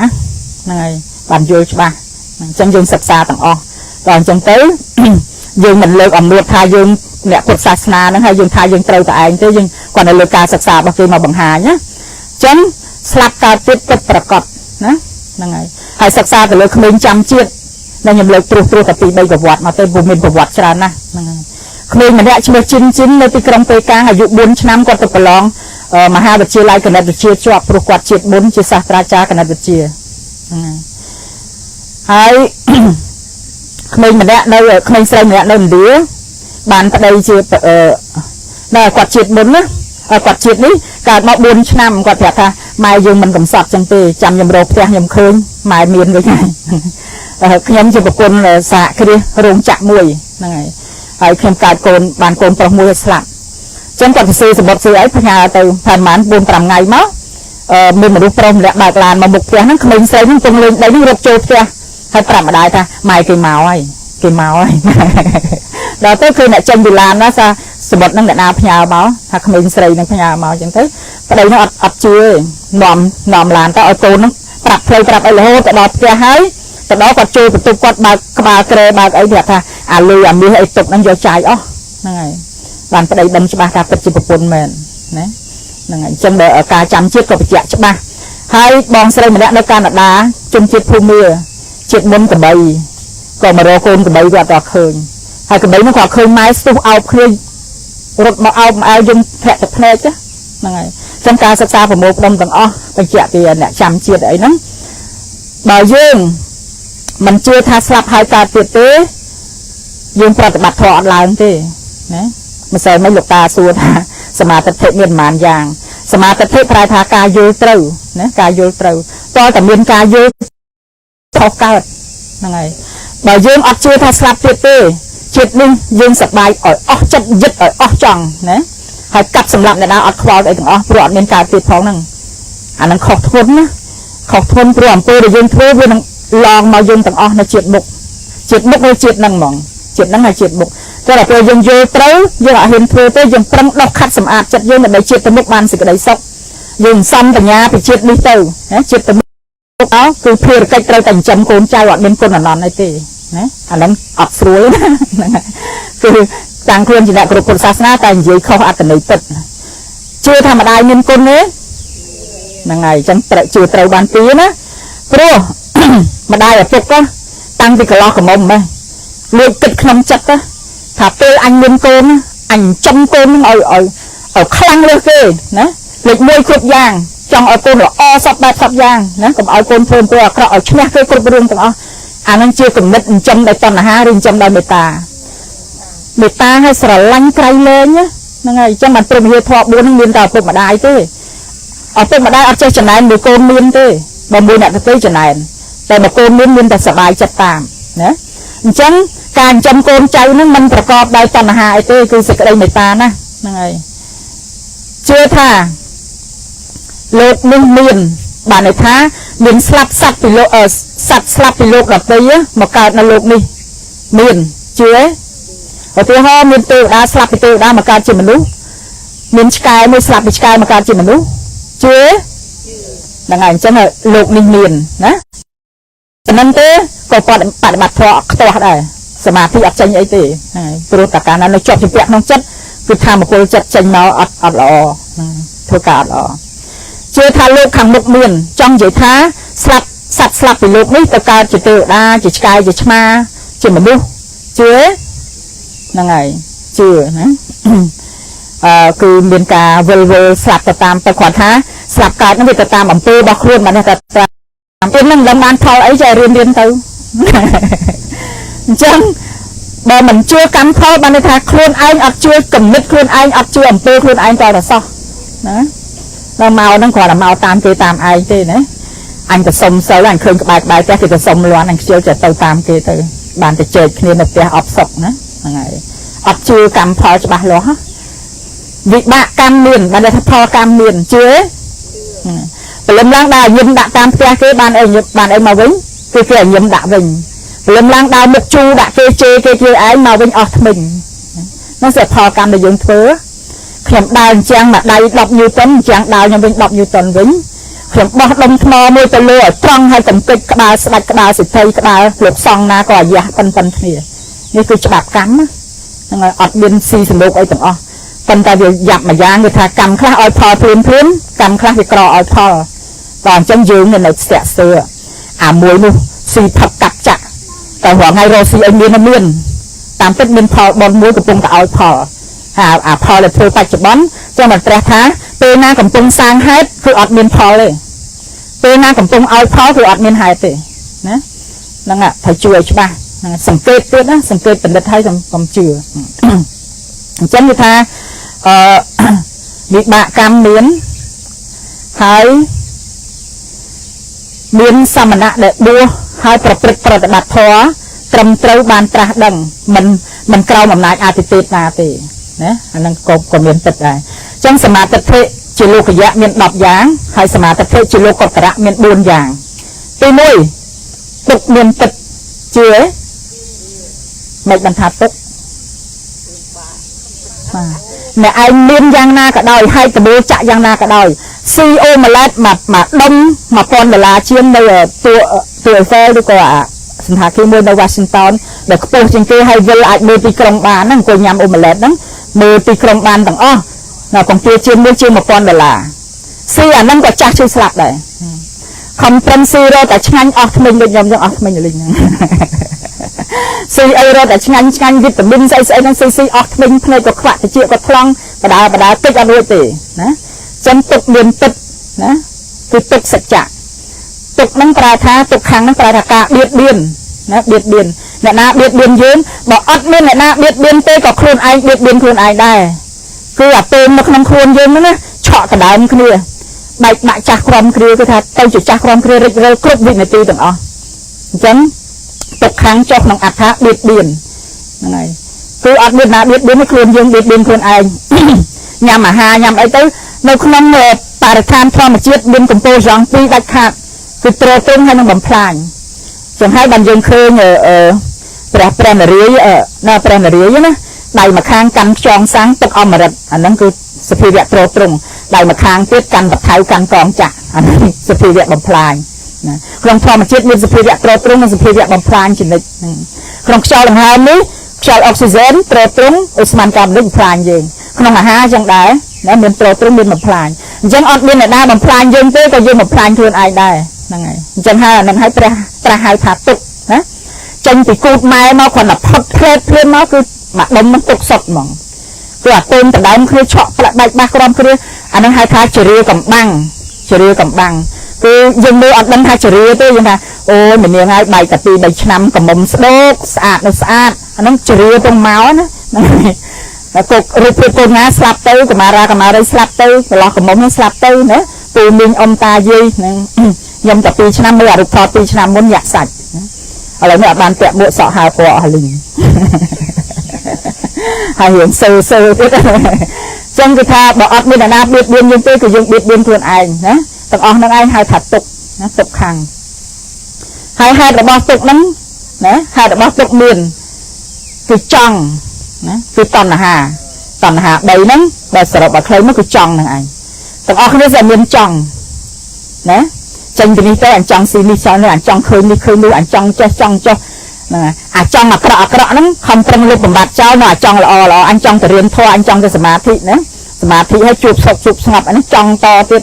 ហ្នឹងហើយបានយល់ច្បាស់អញ្ចឹងយើងសិក្សាទាំងអស់ដល់អញ្ចឹងទៅយើងមិនលើកអំនួតថាយើងអ្នកពុទ្ធសាសនាហ្នឹងហើយយើងថាយើងត្រូវតែឯងទេយើងគាត់នៅលើការសិក្សារបស់គេមកបង្ហាញណាអញ្ចឹងស្លាប់កើតទៀតពិតប្រកបណាហ្នឹងហើយសិក្សាទៅលើក្មេងចាំជាតិដែលខ្ញុំលើកត្រួសតែពី3ប្រវត្តិមកទៅពុំមានប្រវត្តិច្រើនណាស់ហ្នឹងហើយក្មេងម្នាក់ឈ្មោះជីននៅទីក្រុងប៉េកាំងអាយុ4ឆ្នាំគាត់ទៅប្រឡងមហាវិទ្យាល័យគណិតវិទ្យាជាប់ព្រោះគាត់ជាតិមុនជាសាស្ត្រាចារ្យគណិតវិទ្យាហ្នឹងហើយក្មេងម្នាក់នៅក្មេងស្រីម្នាក់នៅឥណ្ឌាបានប្តីជាដែលគាត់ជាតិមុនណាគាត់ជាតិនេះកើតមក4ឆ្នាំគាត់ប្រាប់ថាម៉ែយើងមិនកំសត់ចឹងទេចាំខ្ញុំរកផ្ទះខ្ញុំឃើញម៉ែមានវិញហើយខ្ញុំជាប្រពន្ធសហគ្រាសរោងចក្រមួយហ្នឹងហើយខ្ញុំកើតកូនបានកូនប្រុសមួយស្លាប់ចឹងគាត់ទៅซื้อសម្បត្តិអីផ្ញើទៅប្រហែល 4-5 ថ្ងៃមកមានមនុស្សប្រុសម្នាក់បើកឡានមកមុខផ្ទះហ្នឹងក្មេងស្រីហ្នឹងកំពុងលេងដីហ្នឹងរត់ចូលផ្ទះហើយប្រាប់ម្ដាយថាម៉ែគេមកហើយដល់ទៅគឺអ្នកចេញពីឡានណាថាសម្បត្តិហ្នឹងអ្នកណាផ្ញើមកថាក្មេងស្រីហ្នឹងផ្ញើមកចឹងទៅប្តីហ្នឹងអត់ជឿទេនាំឡានទៅឲ្យកូនហ្នឹងប្រាប់ផ្លូវប្រាប់អីរហូតទៅដល់ផ្ទះហើយទៅដល់គាត់ចូលបន្ទប់គាត់បើកក្បាលក្រែបើកអីប្រាប់ថាអាលុយអាមាសអីទុកហ្នឹងយកចាយអស់ហ្នឹងហើយបានប្តីដឹងច្បាស់ថាពិតជាប្រពន្ធមែនណាហ្នឹងហើយអញ្ចឹងបើការចាំជាតិក៏បញ្ជាក់ច្បាស់ហើយបងស្រីម្នាក់នៅកាណាដាជនជាតិភូមាជាតិមុនកបីក៏មករកកូនកបីគាត់អត់ឃើញហើយកបីនោះគាត់ឃើញម៉ែស្ទុះអោបគ្នារត់មកអោបមកឲ្យយើងធ្លាក់ទៅភ្នែកហ្នឹងហើយអញ្ចឹងការសិក្សាប្រមូលផ្ដុំទាំងអស់បញ្ជាក់ពីអ្នកចាំជាតិអីហ្នឹងបើយើងមិនជឿថាស្លាប់ហើយកើតទៀតទេយើងប្រតិបត្តិធម៌អត់ឡើងទេណាម្សិលមិញលោកតាសួរថាសមាធិមានប្រមាណយ៉ាងសមាធិប្រែថាការយល់ត្រូវណាការយល់ត្រូវតើតែមានការយល់ខុសកើតហ្នឹងហើយបើយើងអត់ជឿថាស្លាប់ទៀតទេជាតិនេះយើងសប្បាយឲ្យអស់ចិត្តយឹតឲ្យអស់ចង់ណាហើយកាត់សម្លាប់អ្នកណាអត់ខ្វល់អីទាំងអស់ព្រោះអត់មានកើតទៀតផងហ្នឹងអានឹងខុសធ្ងន់ណាខុសធ្ងន់ព្រោះអំពើដែលយើងធ្វើវានឹងឡងមកយើងទាំងអស់នៅជាតិមុខឬជាតិហ្នឹងហ្មងជាតិហ្នឹងហើយជាតិមុខតែដល់ពេលយើងយល់ត្រូវយើងអត់ហ៊ានធ្វើទេយើងប្រឹងដោះខាត់សម្អាតចិត្តយើងដើម្បីជាតិទៅមុខបានសេចក្តីសុខយើងសំបញ្ញាពីជាតិនេះទៅណាជាតិទៅមុខគឺភារកិច្ចត្រូវតែចិញ្ចឹមកូនចៅអត់មានគុណអនន្តអីទេណាអាហ្នឹងអត់ស្រួលណាគឺតាំងខ្លួនជាអ្នកគ្រប់គ្រងសាសនាតែនិយាយខុសអត្តន័យពិត chưa tham đai nhân côn đấy là ngày chẳng chưa trâu bàn tí nữa pro mà đai ở phục á tăng thì cả lo cả mông mà lôi kịch không chặt á thả tê anh nhân côn anh trong côn ở khăn lên kê nè lịch môi cột vàng trong ở côn là o sập bạc sập vàng nè còn ở côn phun tôi ở chung cái cột rương tao anh đang chưa cầm nứt trong đây toàn là ha riêng trong đây người ta hay sờ lanh cây lên nhá ngày trong mặt tôi hiện thọ bốn miền tàu phục mà đai thế ở phục mà đai ở chơi trận này một côn miền thế mà mùi nè tới trận nàyแต่มาโกนมิ้นแต่สบายจัดตามนะจังการจำโกนใจนั้นมันประกอบได้ตัณหาไอ้เต้คือสกได้ในตานะนั่นไงเชื่อท่าโลกนึ่งมินบานในท้ามินสลับสัตว์ปีโลสัตว์สลับปีโลกแบบนี้มาเกิดในโลกนี้มินเชื่อเอาที่ห้อมินตัวได้สลับไปตัวได้มาเกิดจิมนุษย์มินสกายไม่สลับไปสกายมาเกิดจิมนุษย์เชื่อนั่นไงจังโลกนิ่งมินนะฉะนั้นเต้ก็ปฏิบัติเพราะตัวได้สมาธิอัดใจไอ้เต้ปรุตการนั้นในจอบจิตแปลกน้องจัดคือทำมาโกลจัดใจเมาอัดหล่อเท่ากับหล่อเชื่อทาโลกขังมุกเมียนจ้องใจท้าสลับสัตว์สลับไปโลกนี้ตะการจิตเตอได้จิตกายจิตมาจิตมันดูเชื่อนั่งไงเชื่อนะคือเรียนการเวลสลับตามไปขวัญท้าสลับการนั่นเป็นตามอำเภอบักรุ่นมาเนี่ยเป็นนั่งลำบากทอไอ้ใจเรียนตัวจังบ่มันช่วยกันทอบันในทางครูนไอ้อัดช่วยกำนึกครูนไอ้อัดช่วยอำเภอครูนไอ้ต่อแต่ซ้อนะเราเมานั่งขวาเราเมาตามเกตามไอ้เต้นะอันจะสมเสยอันคืนกับบายแกคือจะสมล้วนอันเชี่ยวจะเตาตามเกตบานจะเจอคณีนเตียอับศกนะยังไงอัดช่วยกำพอจะบ้าหรอวิบากกำเมียนบันในทางพอกำเมียนเชื่อเปลือมล้างดาวยิ้มด่าตามเตี้ยเกบานเองมาวิ่งคือเกยิ้มด่าวิ่งเปลือมล้างดาวมุกจูด่าเกเจไอ้มาวิ่งออกmình nó sẽพอกันในยังเฟ้อขยำดาวจางมาได้ดอกยูตันจางดาวยังวิ่งดอกยูตันวิ่งขยำบอดลมทอมือตะลุ่ยตรังให้tổng kịchกระดาษสลัดกระดาษสิทธิ์กระดาษหลบซองนาก่อยาปันเนี่ยนี่คือฉบับกันยังไงอดเบียนซีสนุกไอ้ต่างอ๋อปันตาเดียวหยับมายางคือทากำคลาออยพอพื้นกำคลาที่กรอออยพอตอนจังยืนในเสียเสือมวยนู่สีผักกับจักแต่หัวไงโรสีไอเมียนเมียนตามเป็นเมียนพอบอลมวยกับปงกับเอาพอพอเลยเธอปัจจุบันจะมันแปรท้าเปนากับปงสร้างให้คืออดเมียนพอเลยเปนากับปงเอาพอคืออดเมียนหายไปนะนั่งอ่ะถ่ายช่วยใช่ป่ะสังเกตด้วยนะสังเกตเป็นเด็ดไทยทำเชื่อจังอยู่ท่าวิบากกรรมเมียนหายเมียนสมณะเด็ดบัวให้ประพฤติปฏิบัติพอตรำเตาบานตราดังมันเกลาหม่อมนายอาติเตนาตีนะอันนั้นก็เมียนติดได้จังสมาธิเทจิโลกยะเมียนดับยางให้สมาธิเทจิโลกตระเมียนบุญยางตีมุ้ยตุกเมียนติดเจือไม่บรรทัดตุกเนี่ยไอเมียนยางนาก็ได้ให้ตะบูจะยางนาก็ได้ซีโอมาลัดมาดมมาปอนเวลาเชียนในตัวเฟลดีกว่าสถานที่มวยในวอชิงตันเด็กปูจิงเกให้เวลามือตีกรงบานนั่งกวยยำโอมาลัดนั่งมือตีกรงบานต่างอ้อเราของเตียเชียนมือเชียนมาปอนเวลาซีอันนั่งก็จักชื่อสลับเลยคำเป็นซีโร่แต่ช่างออกทำไมยังออกทำไมอย่างนี้ซีไอโร่แต่ช่างวิตามินใส่นั่งซีออกทำไมเพลย์ก็ขวะแต่เจี๊ยก็คล่องประดาติดอะไรตีนะจนตกเดือนติดนะคือตกสัจจะตกนั่งปลาท้าตกขังนั่งปลาทากาเบียดเบียนนะเบียดเบียนเนี่ยนะเบียดเบียนยืนบอกอัดเนี่ยนะเบียดเบียนเตะกับครูนไอเบียดเบียนครูนไอได้คือแบบเติมมาขนมครูนยืนนั่นนะเฉาะกระดานเคลียร์ใบจากความเคลียร์ก็ทัดเต้าจุดจากความเคลียร์เร็วกรุบวินาทีต่างอ๋อจังตกขังจอกน้องอัดท้าเบียดเบียนยังไงคืออัดเบียดนะเบียดเบียนไม่ครูนยืนเบียดเบียนครูนไอยำหายำไอเต้ในขนมปาริธานพร้อมเจี๊ยบบินกับโปรจองปีดัดขาดคือเตะตุ้งให้น้องบ่มพลายจังให้บรรยงคืนแปรนเรียน่าแปรนเรียนะได้มาค้างกันจองสังตกอมรัดอันนั้นคือสปีริตตรงได้มาค้างเตี้ยกันแบบไทยกันกองจักอันนั้นสปีริตบ่มพลายนะครองพร้อมเจี๊ยบบินสปีริตตรงนั่นสปีริตบ่มพลายจริงเลยครองชาวหลังหานี้ชาวออกซิเจนตรงอุสมันกรรมนึกพลายเองขนมอาหารจังได้ ណាមានប្រូត្រឹមមានបំផ្លាញអញ្ចឹងអត់មានអ្នកណាបំផ្លាញយើងទេក៏យើងបំផ្លាញខ្លួនឯងដែរហ្នឹងហើយអញ្ចឹងហើយអានឹងឲ្យព្រះត្រាស់ហៅថាទុកណាចេញពីគូតម៉ែមកគ្រាន់តែផុតភ្លេតភ្លាមមកគឺមកដុំនឹងទុកសុតហ្មងគឺអាតូនដណ្ដើមគ្នាឆក់ផ្លាក់ដាច់បាសក្រំគ្នាអានឹងហៅថាចរិយាកំបាំងគឺយើងមើលអត់ដឹងថាចរិយាទេយើងថាអូយម្នាងហើយបែកតែ2 3ឆ្នាំកំមុំស្ដោកស្អាតនៅស្អាតអានឹងចរិយាពងមកណាហ្នឹងហើយតែគុករូបភាពកូនណាស្លាប់ទៅកម្មារីស្លាប់ទៅកន្លោះកំមុំនឹងស្លាប់ទៅណាពូមីងអ៊ំតាយាយហ្នឹងខ្ញុំតែ2ឆ្នាំមើលអារូបថត2ឆ្នាំមុនយ៉ាក់សាច់ឥឡូវនេះអត់បានពាក់មួកសក់ហៅពណ៌អស់លីងហើយរឿងសើទៀតចឹងគឺថាបើអត់មានអ្នកណាបៀតបៀនយើងទេគឺយើងបៀតបៀនខ្លួនឯងណាទាំងអស់នឹងឯងហៅថាទុកណាទុកខាងហើយហេតុរបស់ទុកហ្នឹងណាហេតុរបស់ទុកមានគឺចង់ណាគឺតណ្ហា3ហ្នឹងដែលសរុបឲ្យខ្លីមកគឺចង់ហ្នឹងឯងទាំងអស់គ្នាsẽមានចង់ណាចេញពីនេះទៅអញចង់ស៊ីនេះចង់នេះអញចង់ឃើញនេះឃើញនោះអញចង់ចេះចង់ចុះហ្នឹងអាចង់អាក្រក់ហ្នឹងខំប្រឹងលុបបំបត្តិចោលនៅអាចង់ល្អអញចង់ទៅរៀនធម៌អញចង់ទៅសមាធិណាសមាធិឲ្យជួបសុខជួបស្ងប់អានេះចង់តទៀត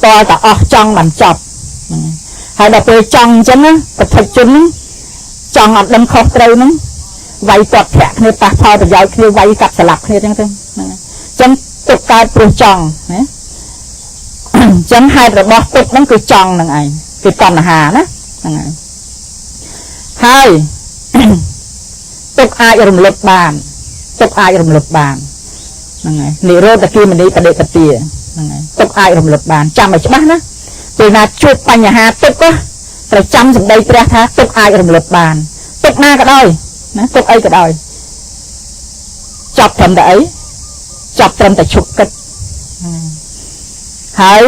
តតែអស់ចង់មិនចប់ហើយដល់ពេលចង់អញ្ចឹងណាប្រតិជនហ្នឹងចង់អត់ដឹងខុសត្រូវហ្នឹងវាយគាត់ធាក់គ្នាប៉ះផលប្រយោជន៍គ្នាវាយកាប់ស្លាប់គ្នាអញ្ចឹងទៅហ្នឹងអញ្ចឹងទុកកើតព្រោះចង់ណាអញ្ចឹងហេតុរបស់ទុកហ្នឹងគឺចង់ហ្នឹងឯងគឺតណ្ហាណាហ្នឹងហើយទុកអាចរំលត់បានហ្នឹងហើយនិរោធគាមនីបដិកទាហ្នឹងហើយទុកអាចរំលត់បានចាំឲ្យច្បាស់ណាពេលណាជួបបញ្ហាទុកត្រូវចាំសម្ដីព្រះថាទុកអាចរំលត់បានទុកណាក៏ដោយណាទុកអីក៏ដោយចប់ត្រឹមតែអីចប់ត្រឹមតែឈប់គិតហើយ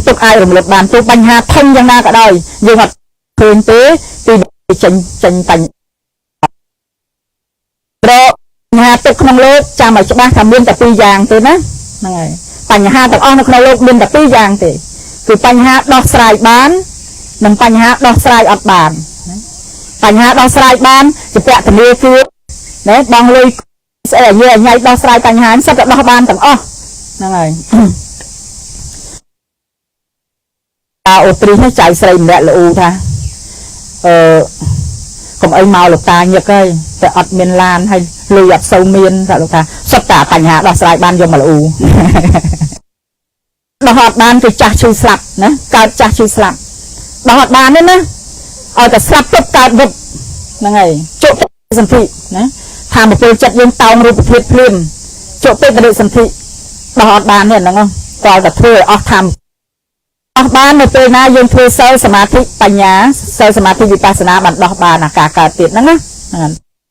ទុកអាចរំលត់បានទោះបញ្ហាធំយ៉ាងណាក៏ដោយយើងអត់ឃើញទេពីចេញបញ្ហាទុកក្នុងលោកចាំឲ្យច្បាស់ថាមានតែ2យ៉ាងទេណាហ្នឹងហើយបញ្ហាទាំងអស់នៅក្នុងលោកមានតែ2យ៉ាងទេគឺបញ្ហាដោះស្រាយបាននិងបញ្ហាដោះស្រាយអត់បានបញ្ហាដោះស្រាយបានជាពាក់ធនាគារណាបងលុយស្អីឲ្យញ៉ៃដោះស្រាយបញ្ហានេះសិតតែដោះបានទាំងអស់ហ្នឹងហើយអូទ្រីនេះចៅស្រីម្នាក់ល្អូថាកុំអីមកលោកតាញឹកហើយតែអត់មានឡានហើយលុយអត់សូវមានថាលោកថាសុទ្ធតែបញ្ហាដោះស្រាយបានយកមកល្អូដោះអត់បានគឺចាស់ឈឺស្លាប់ណាកើតចាស់ឈឺស្លាប់ដោះអត់បានទេណាឲ្យតែស្លាប់ទុកកើតវឹកហ្នឹងហើយជក់សន្ធិណាថាមកពេលចិត្តយើងតោងរូបធាតុភ្លាមជក់ពេកបដិសន្ធិដោះអត់បានទេហ្នឹងគាត់តែធ្វើឲ្យអស់ធម្មអស់បាននៅពេលណាយើងធ្វើសិលសមាធិបញ្ញាសិលសមាធិវិបស្សនាបានដោះបានអាការកើតទៀតហ្នឹងណា